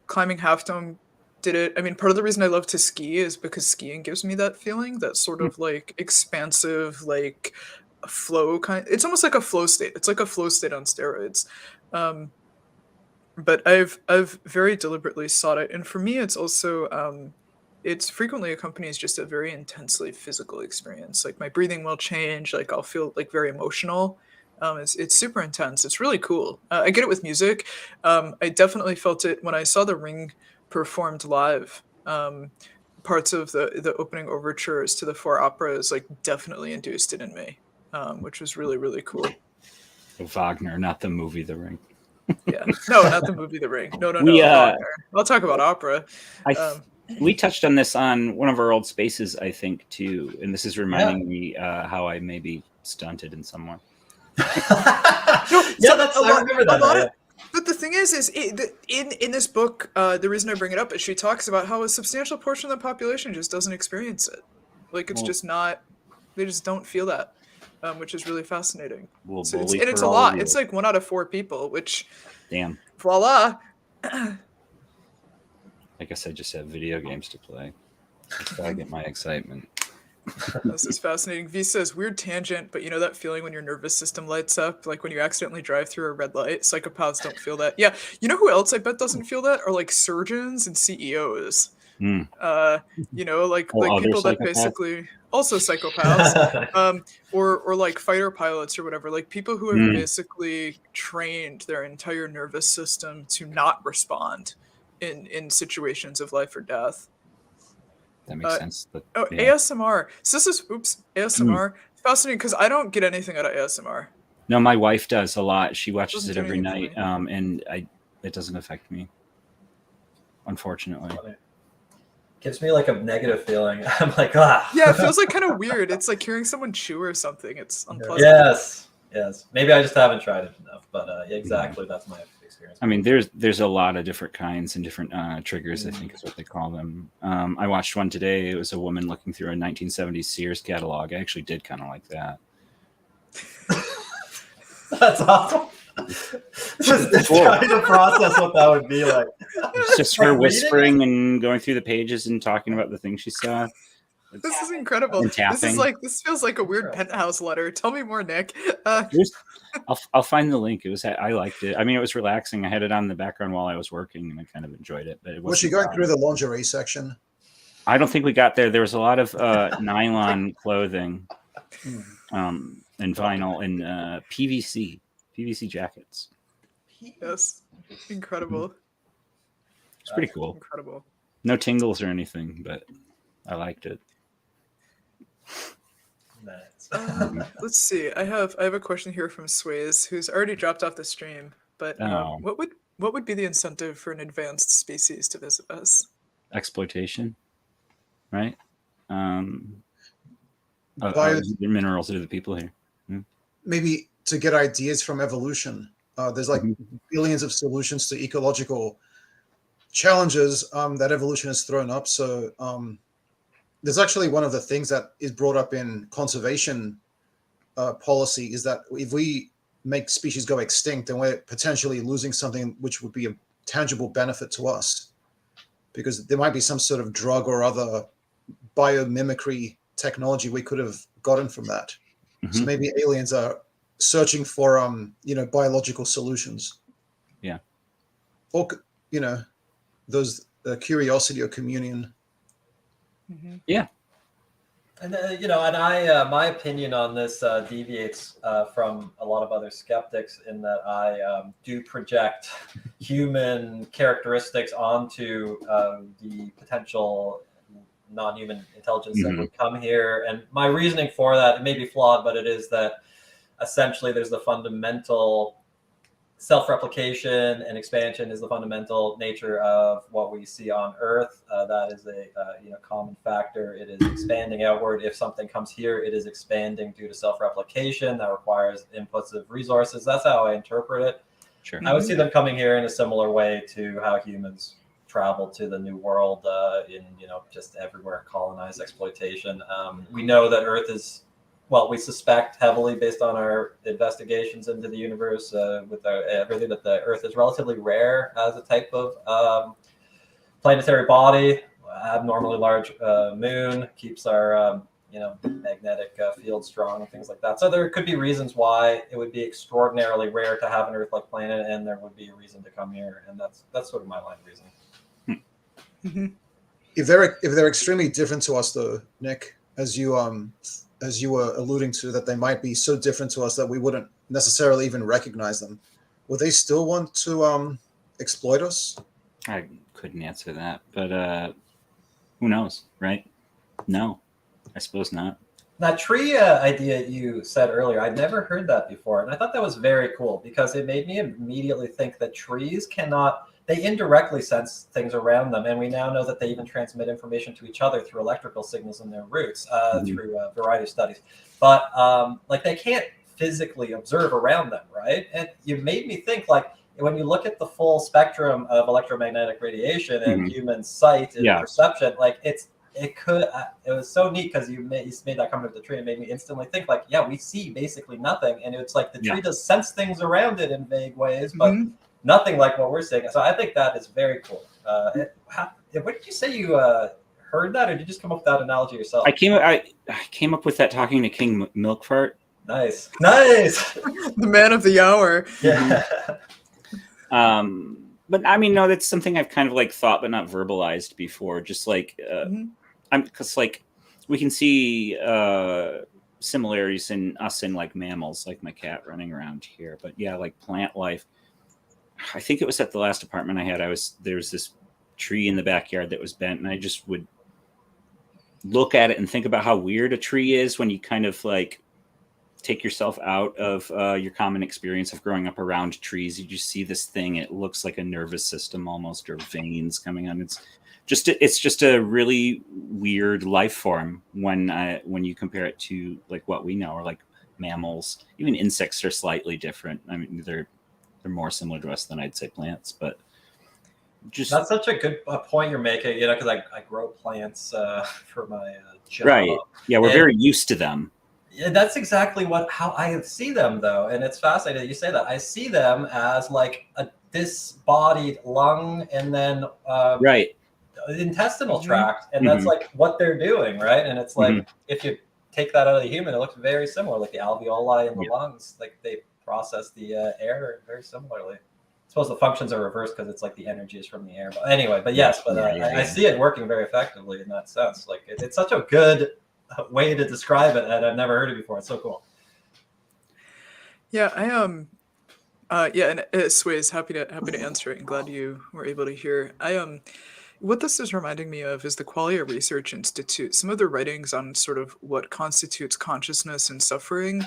Climbing Half Dome did it. I mean, part of the reason I love to ski is because skiing gives me that feeling, that sort of like expansive, like flow kind. It's almost like a flow state. It's like a flow state on steroids. But I've very deliberately sought it, and for me, it's also it's frequently accompanies just a very intensely physical experience. Like my breathing will change. Like I'll feel like very emotional. It's super intense. It's really cool. I get it with music. I definitely felt it when I saw The Ring performed live. Parts of the opening overtures to the 4 operas like definitely induced it in me, which was really, really cool. Wagner, not the movie The Ring. Yeah, no, not the movie The Ring. No, Wagner. I'll talk about opera. We touched on this on one of our old spaces, I think, too, and this is reminding me how I may be stunted in some way. I remember that. But the thing is in this book, the reason I bring it up is she talks about how a substantial portion of the population just doesn't experience it. Like it's just not, they just don't feel that, which is really fascinating. So it's a lot. It's like 1 out of 4 people, which, damn, voila. I guess I just have video games to play. That's how I get my excitement. This is fascinating. V says, weird tangent, but you know that feeling when your nervous system lights up, like when you accidentally drive through a red light? Psychopaths don't feel that. Yeah, you know who else I bet doesn't feel that? Are like surgeons and CEOs. Like people that basically also psychopaths, or like fighter pilots or whatever, like people who have basically trained their entire nervous system to not respond in situations of life or death. That makes sense. But, yeah. ASMR. So this is ASMR. Fascinating because I don't get anything out of ASMR. No, my wife does a lot. She watches it every night, and it doesn't affect me, unfortunately. Gives me like a negative feeling. I'm like, ah. Yeah, it feels like kind of weird. It's like hearing someone chew or something. It's unpleasant. Yes. Maybe I just haven't tried it enough, but exactly, that's my experience. I mean, there's a lot of different kinds and different triggers, I think is what they call them. I watched one today. It was a woman looking through a 1970s Sears catalog. I actually did kind of like that. That's awesome. Just trying to process what that would be like. It's just her whispering and going through the pages and talking about the things she saw. This is incredible. This feels like a weird Penthouse letter. Tell me more, Nick. I'll find the link. I liked it. I mean, it was relaxing. I had it on in the background while I was working, and I kind of enjoyed it. But was she going through the lingerie section? I don't think we got there. There was a lot of nylon clothing, and vinyl and PVC jackets. Yes, incredible. It's pretty cool. Incredible. No tingles or anything, but I liked it. Nice. Let's see. I have a question here from Sways, who's already dropped off the stream. But Oh. what would be the incentive for an advanced species to visit us? Exploitation, right? Bio- The minerals are the people here. Maybe to get ideas from evolution. There's like billions of solutions to ecological challenges that evolution has thrown up. So there's actually one of the things that is brought up in conservation policy is that if we make species go extinct, then we're potentially losing something which would be a tangible benefit to us, because there might be some sort of drug or other biomimicry technology we could have gotten from that. So maybe aliens are searching for biological solutions. Yeah. Or those curiosity or communion. Yeah. And and my opinion on this deviates from a lot of other skeptics in that I do project human characteristics onto the potential non-human intelligence that would come here. And my reasoning for that, it may be flawed, but it is that essentially there's the fundamental self-replication and expansion is the fundamental nature of what we see on Earth. That is a common factor. It is expanding outward. If something comes here, it is expanding due to self-replication. That requires inputs of resources. That's how I interpret it. Sure. I would see them coming here in a similar way to how humans travel to the New World in just everywhere, colonize, exploitation. We know that Earth is, well, we suspect heavily based on our investigations into the universe with everything that the Earth is relatively rare as a type of planetary body. Abnormally large moon keeps our magnetic field strong and things like that. So there could be reasons why it would be extraordinarily rare to have an Earth-like planet, and there would be a reason to come here. And that's sort of my line of reasoning. If they're extremely different to us, though, Nick, as you were alluding to, that they might be so different to us that we wouldn't necessarily even recognize them, would they still want to exploit us? I couldn't answer that, but who knows, right? No, I suppose not. That tree idea you said earlier, I'd never heard that before. And I thought that was very cool because it made me immediately think that trees they indirectly sense things around them. And we now know that they even transmit information to each other through electrical signals in their roots through a variety of studies. But they can't physically observe around them, right? And you made me think, when you look at the full spectrum of electromagnetic radiation and human sight and perception, it was so neat because you made that comment with the tree and made me instantly think we see basically nothing. And it's like the tree does sense things around it in vague ways, but nothing like what we're seeing. So I think that is very cool. What did you say you heard that, or did you just come up with that analogy yourself? I came up with that talking to King Milkfart. Nice. The man of the hour. Yeah. But I mean, no, that's something I've kind of thought but not verbalized before. Just because we can see similarities in us and mammals, like my cat running around here. But yeah, plant life. I think it was at the last apartment I had. There was this tree in the backyard that was bent, and I just would look at it and think about how weird a tree is when you kind of take yourself out of your common experience of growing up around trees. You just see this thing. It looks like a nervous system almost, or veins coming on. It's just a really weird life form when you compare it to what we know, or mammals. Even insects are slightly different. I mean, they're more similar to us than I'd say plants, but that's such a good point you're making, because I grow plants for my job. Right. Yeah, we're very used to them. Yeah, that's exactly how I see them, though. And it's fascinating that you say that. I see them as a disembodied lung and then intestinal tract. And that's what they're doing, right? And it's if you take that out of the human, it looks very similar. The alveoli in the lungs, they process the air very similarly. I suppose the functions are reversed because it's the energy is from the air. But anyway, I see it working very effectively in that sense. It's such a good way to describe it, and I've never heard it before. It's so cool. Yeah, and Sway's happy to answer it, and glad you were able to hear. What this is reminding me of is the Qualia Research Institute. Some of their writings on sort of what constitutes consciousness and suffering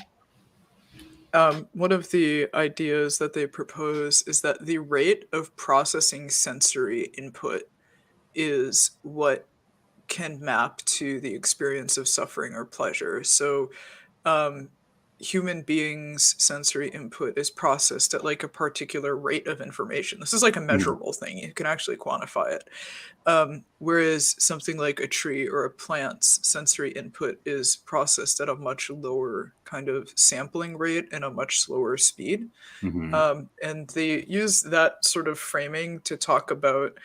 One of the ideas that they propose is that the rate of processing sensory input is what can map to the experience of suffering or pleasure. So, um, human beings' sensory input is processed at like a particular rate of information. This is like a measurable thing. You can actually quantify it. Whereas something like a tree or a plant's sensory input is processed at a much lower kind of sampling rate and a much slower speed. And they use that sort of framing to talk about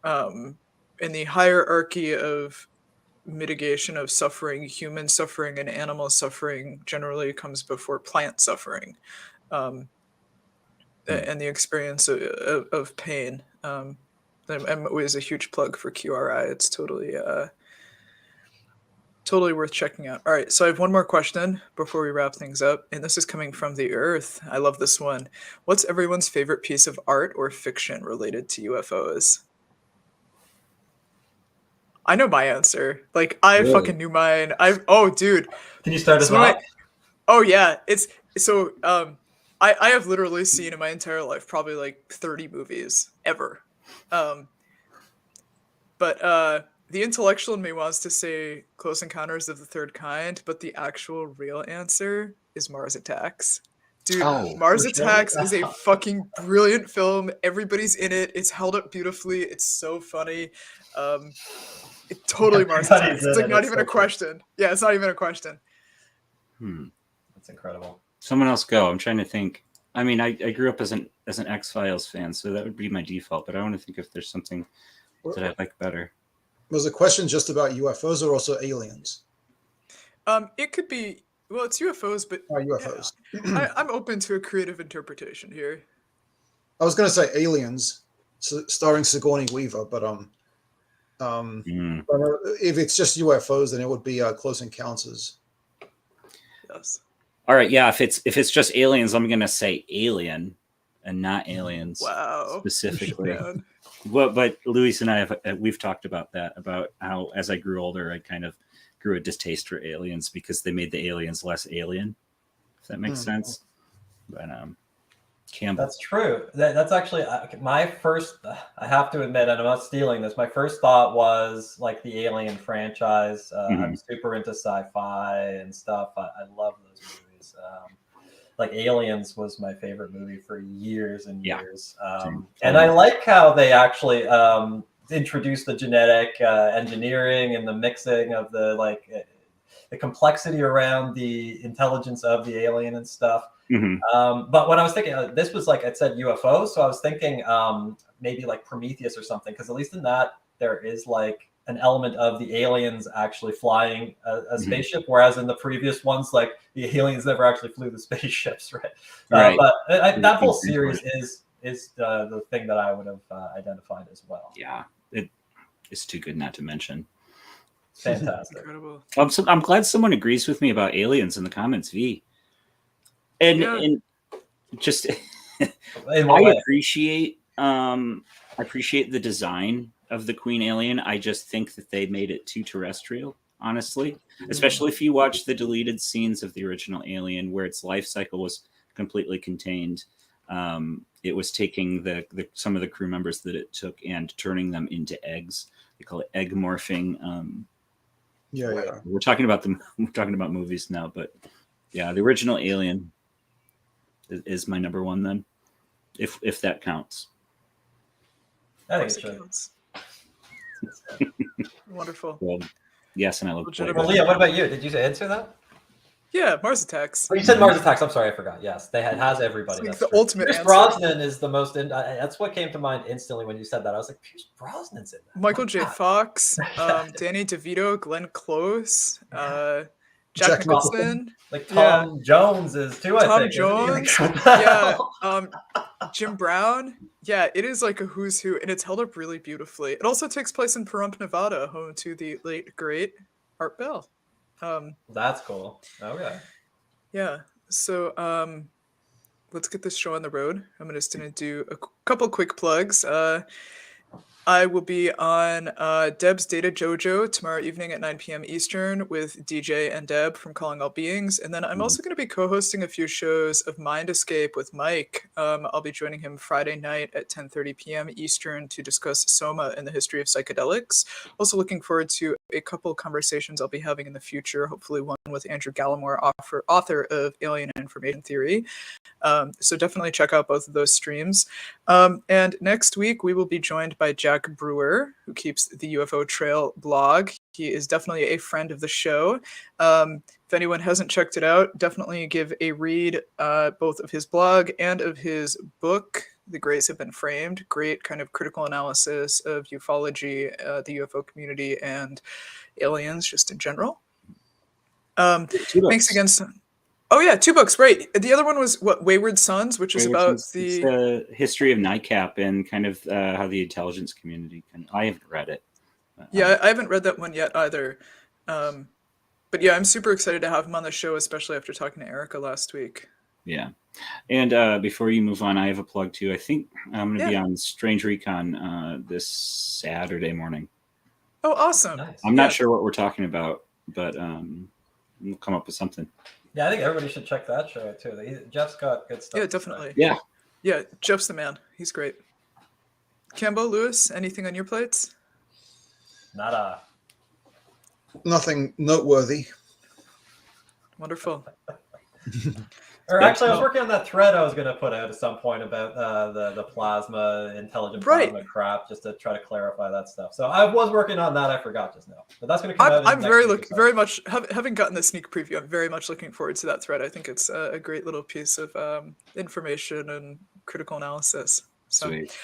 in the hierarchy of mitigation of suffering, human suffering and animal suffering generally comes before plant suffering, and the experience of pain. I'm always a huge plug for QRI. It's totally worth checking out. All right, so I have one more question before we wrap things up, and this is coming from the Earth. I love this one. What's everyone's favorite piece of art or fiction related to UFOs? I know my answer. Like I Really? fucking knew mine. Oh dude. Can you start us So my, off? oh yeah, it's so I have literally seen in my entire life probably like 30 movies ever. But the intellectual in me wants to say Close Encounters of the Third Kind, but the actual real answer is Mars Attacks. Dude, Oh, Mars for sure. Attacks is a fucking brilliant film. Everybody's in it. It's held up beautifully. It's so funny. It totally Mars Everybody's Attacks. It's in like it. not It's even so a question. Yeah, it's not even a question. That's incredible. Someone else go. I'm trying to think. I mean, I grew up as an X-Files fan, so that would be my default. But I want to think if there's something that I like better. Was the question just about UFOs or also aliens? It could be, well, it's UFOs, but UFOs. I'm open to a creative interpretation here. I was going to say aliens, starring Sigourney Weaver, but if it's just UFOs, then it would be Close Encounters. Yes. All right, yeah. If it's just aliens, I'm gonna say Alien, and not aliens. Wow. Specifically. Man. But Luis and I we've talked about that, about how as I grew older, I kind of grew a distaste for aliens because they made the aliens less alien. If that makes sense. But Campbell. That's true. That's actually my first. I have to admit, and I'm not stealing this. My first thought was like the Alien franchise. I'm super into sci-fi and stuff. I love those movies. Like Aliens was my favorite movie for years and years. And I like how they actually introduced the genetic engineering and the mixing of the complexity around the intelligence of the alien and stuff. But when I was thinking, this was like I said, UFOs. So I was thinking maybe like Prometheus or something, because at least in that there is like an element of the aliens actually flying a spaceship, whereas in the previous ones, like the aliens never actually flew the spaceships, right? But that whole series is the thing that I would have identified as well. Yeah, it's too good not to mention. Fantastic. Incredible. I'm glad someone agrees with me about aliens in the comments, V. And just I appreciate the design of the Queen Alien. I just think that they made it too terrestrial, honestly. Especially if you watch the deleted scenes of the original Alien, where its life cycle was completely contained. It was taking some of the crew members that it took and turning them into eggs. They call it egg morphing. We're talking about movies now, but yeah, the original Alien is my number one then, if that counts. I think it counts. Wonderful. Well, yes, and I love. Well, Leah, what about you? Did you answer that? Yeah, Mars Attacks. Oh, you said Mars Attacks. I'm sorry, I forgot. Yes, they has everybody. It's like that's the ultimate Pierce answer. Brosnan is the most. That's what came to mind instantly when you said that. I was like, Pierce Brosnan's in that. Michael J. Fox, Danny DeVito, Glenn Close, Jack Nicholson. Like Tom Jones is too. I think. Jones. Yeah. Jim Brown. Yeah, it is like a who's who, and it's held up really beautifully. It also takes place in Pahrump, Nevada, home to the late great Art Bell. That's cool. Okay. Yeah. So let's get this show on the road. I'm just gonna do a couple quick plugs. I will be on Deb's Data Jojo tomorrow evening at 9 p.m. Eastern with DJ and Deb from Calling All Beings. And then I'm also going to be co-hosting a few shows of Mind Escape with Mike. I'll be joining him Friday night at 10:30 p.m. Eastern to discuss Soma and the history of psychedelics. Also looking forward to a couple conversations I'll be having in the future, hopefully one with Andrew Gallimore, author of Alien Information Theory. So definitely check out both of those streams. And next week, we will be joined by Jack Brewer, who keeps the UFO Trail blog. He is definitely a friend of the show. If anyone hasn't checked it out, definitely give a read both of his blog and of his book, The Greys Have Been Framed. Great kind of critical analysis of ufology, the UFO community, and aliens just in general. Thanks again. Oh yeah, 2 books, right. The other one was what, Wayward Sons, which is about It's the history of NICAP and kind of how the intelligence community I haven't read it. Yeah, I haven't read that one yet either. But yeah, I'm super excited to have him on the show, especially after talking to Erica last week. Yeah. And before you move on, I have a plug too. I think I'm going to be on Strange Recon this Saturday morning. Oh, awesome. Nice. I'm not sure what we're talking about, but we'll come up with something. Yeah, I think everybody should check that show out too. Jeff's got good stuff. Yeah, definitely. Yeah, Jeff's the man. He's great. Cambo, Lewis, anything on your plates? Nada. Nothing noteworthy. Wonderful. Or actually, I was working on that thread I was going to put out at some point about the plasma, intelligent plasma crap, just to try to clarify that stuff. So I was working on that. I forgot just now, but that's going to come out. I'm very much having gotten the sneak preview. I'm very much looking forward to that thread. I think it's a great little piece of information and critical analysis. So. Sweet.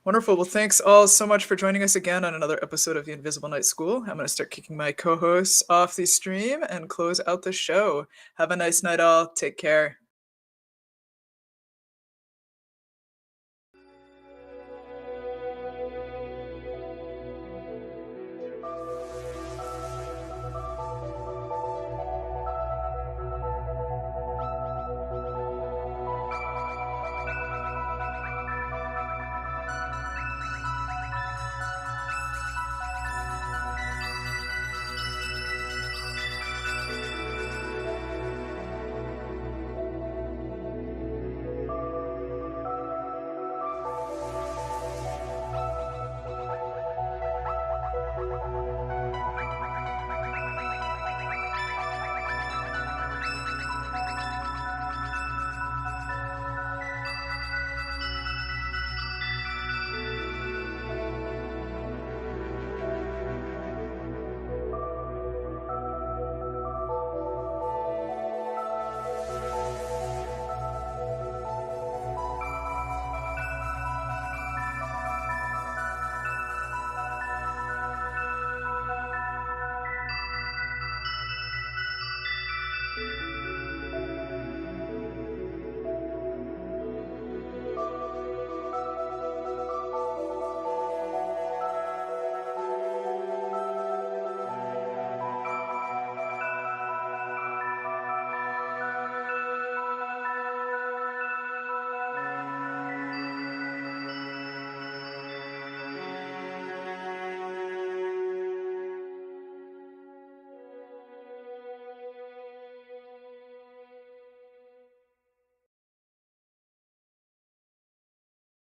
Wonderful. Well, thanks all so much for joining us again on another episode of the Invisible Night School. I'm going to start kicking my co-hosts off the stream and close out the show. Have a nice night, all. Take care.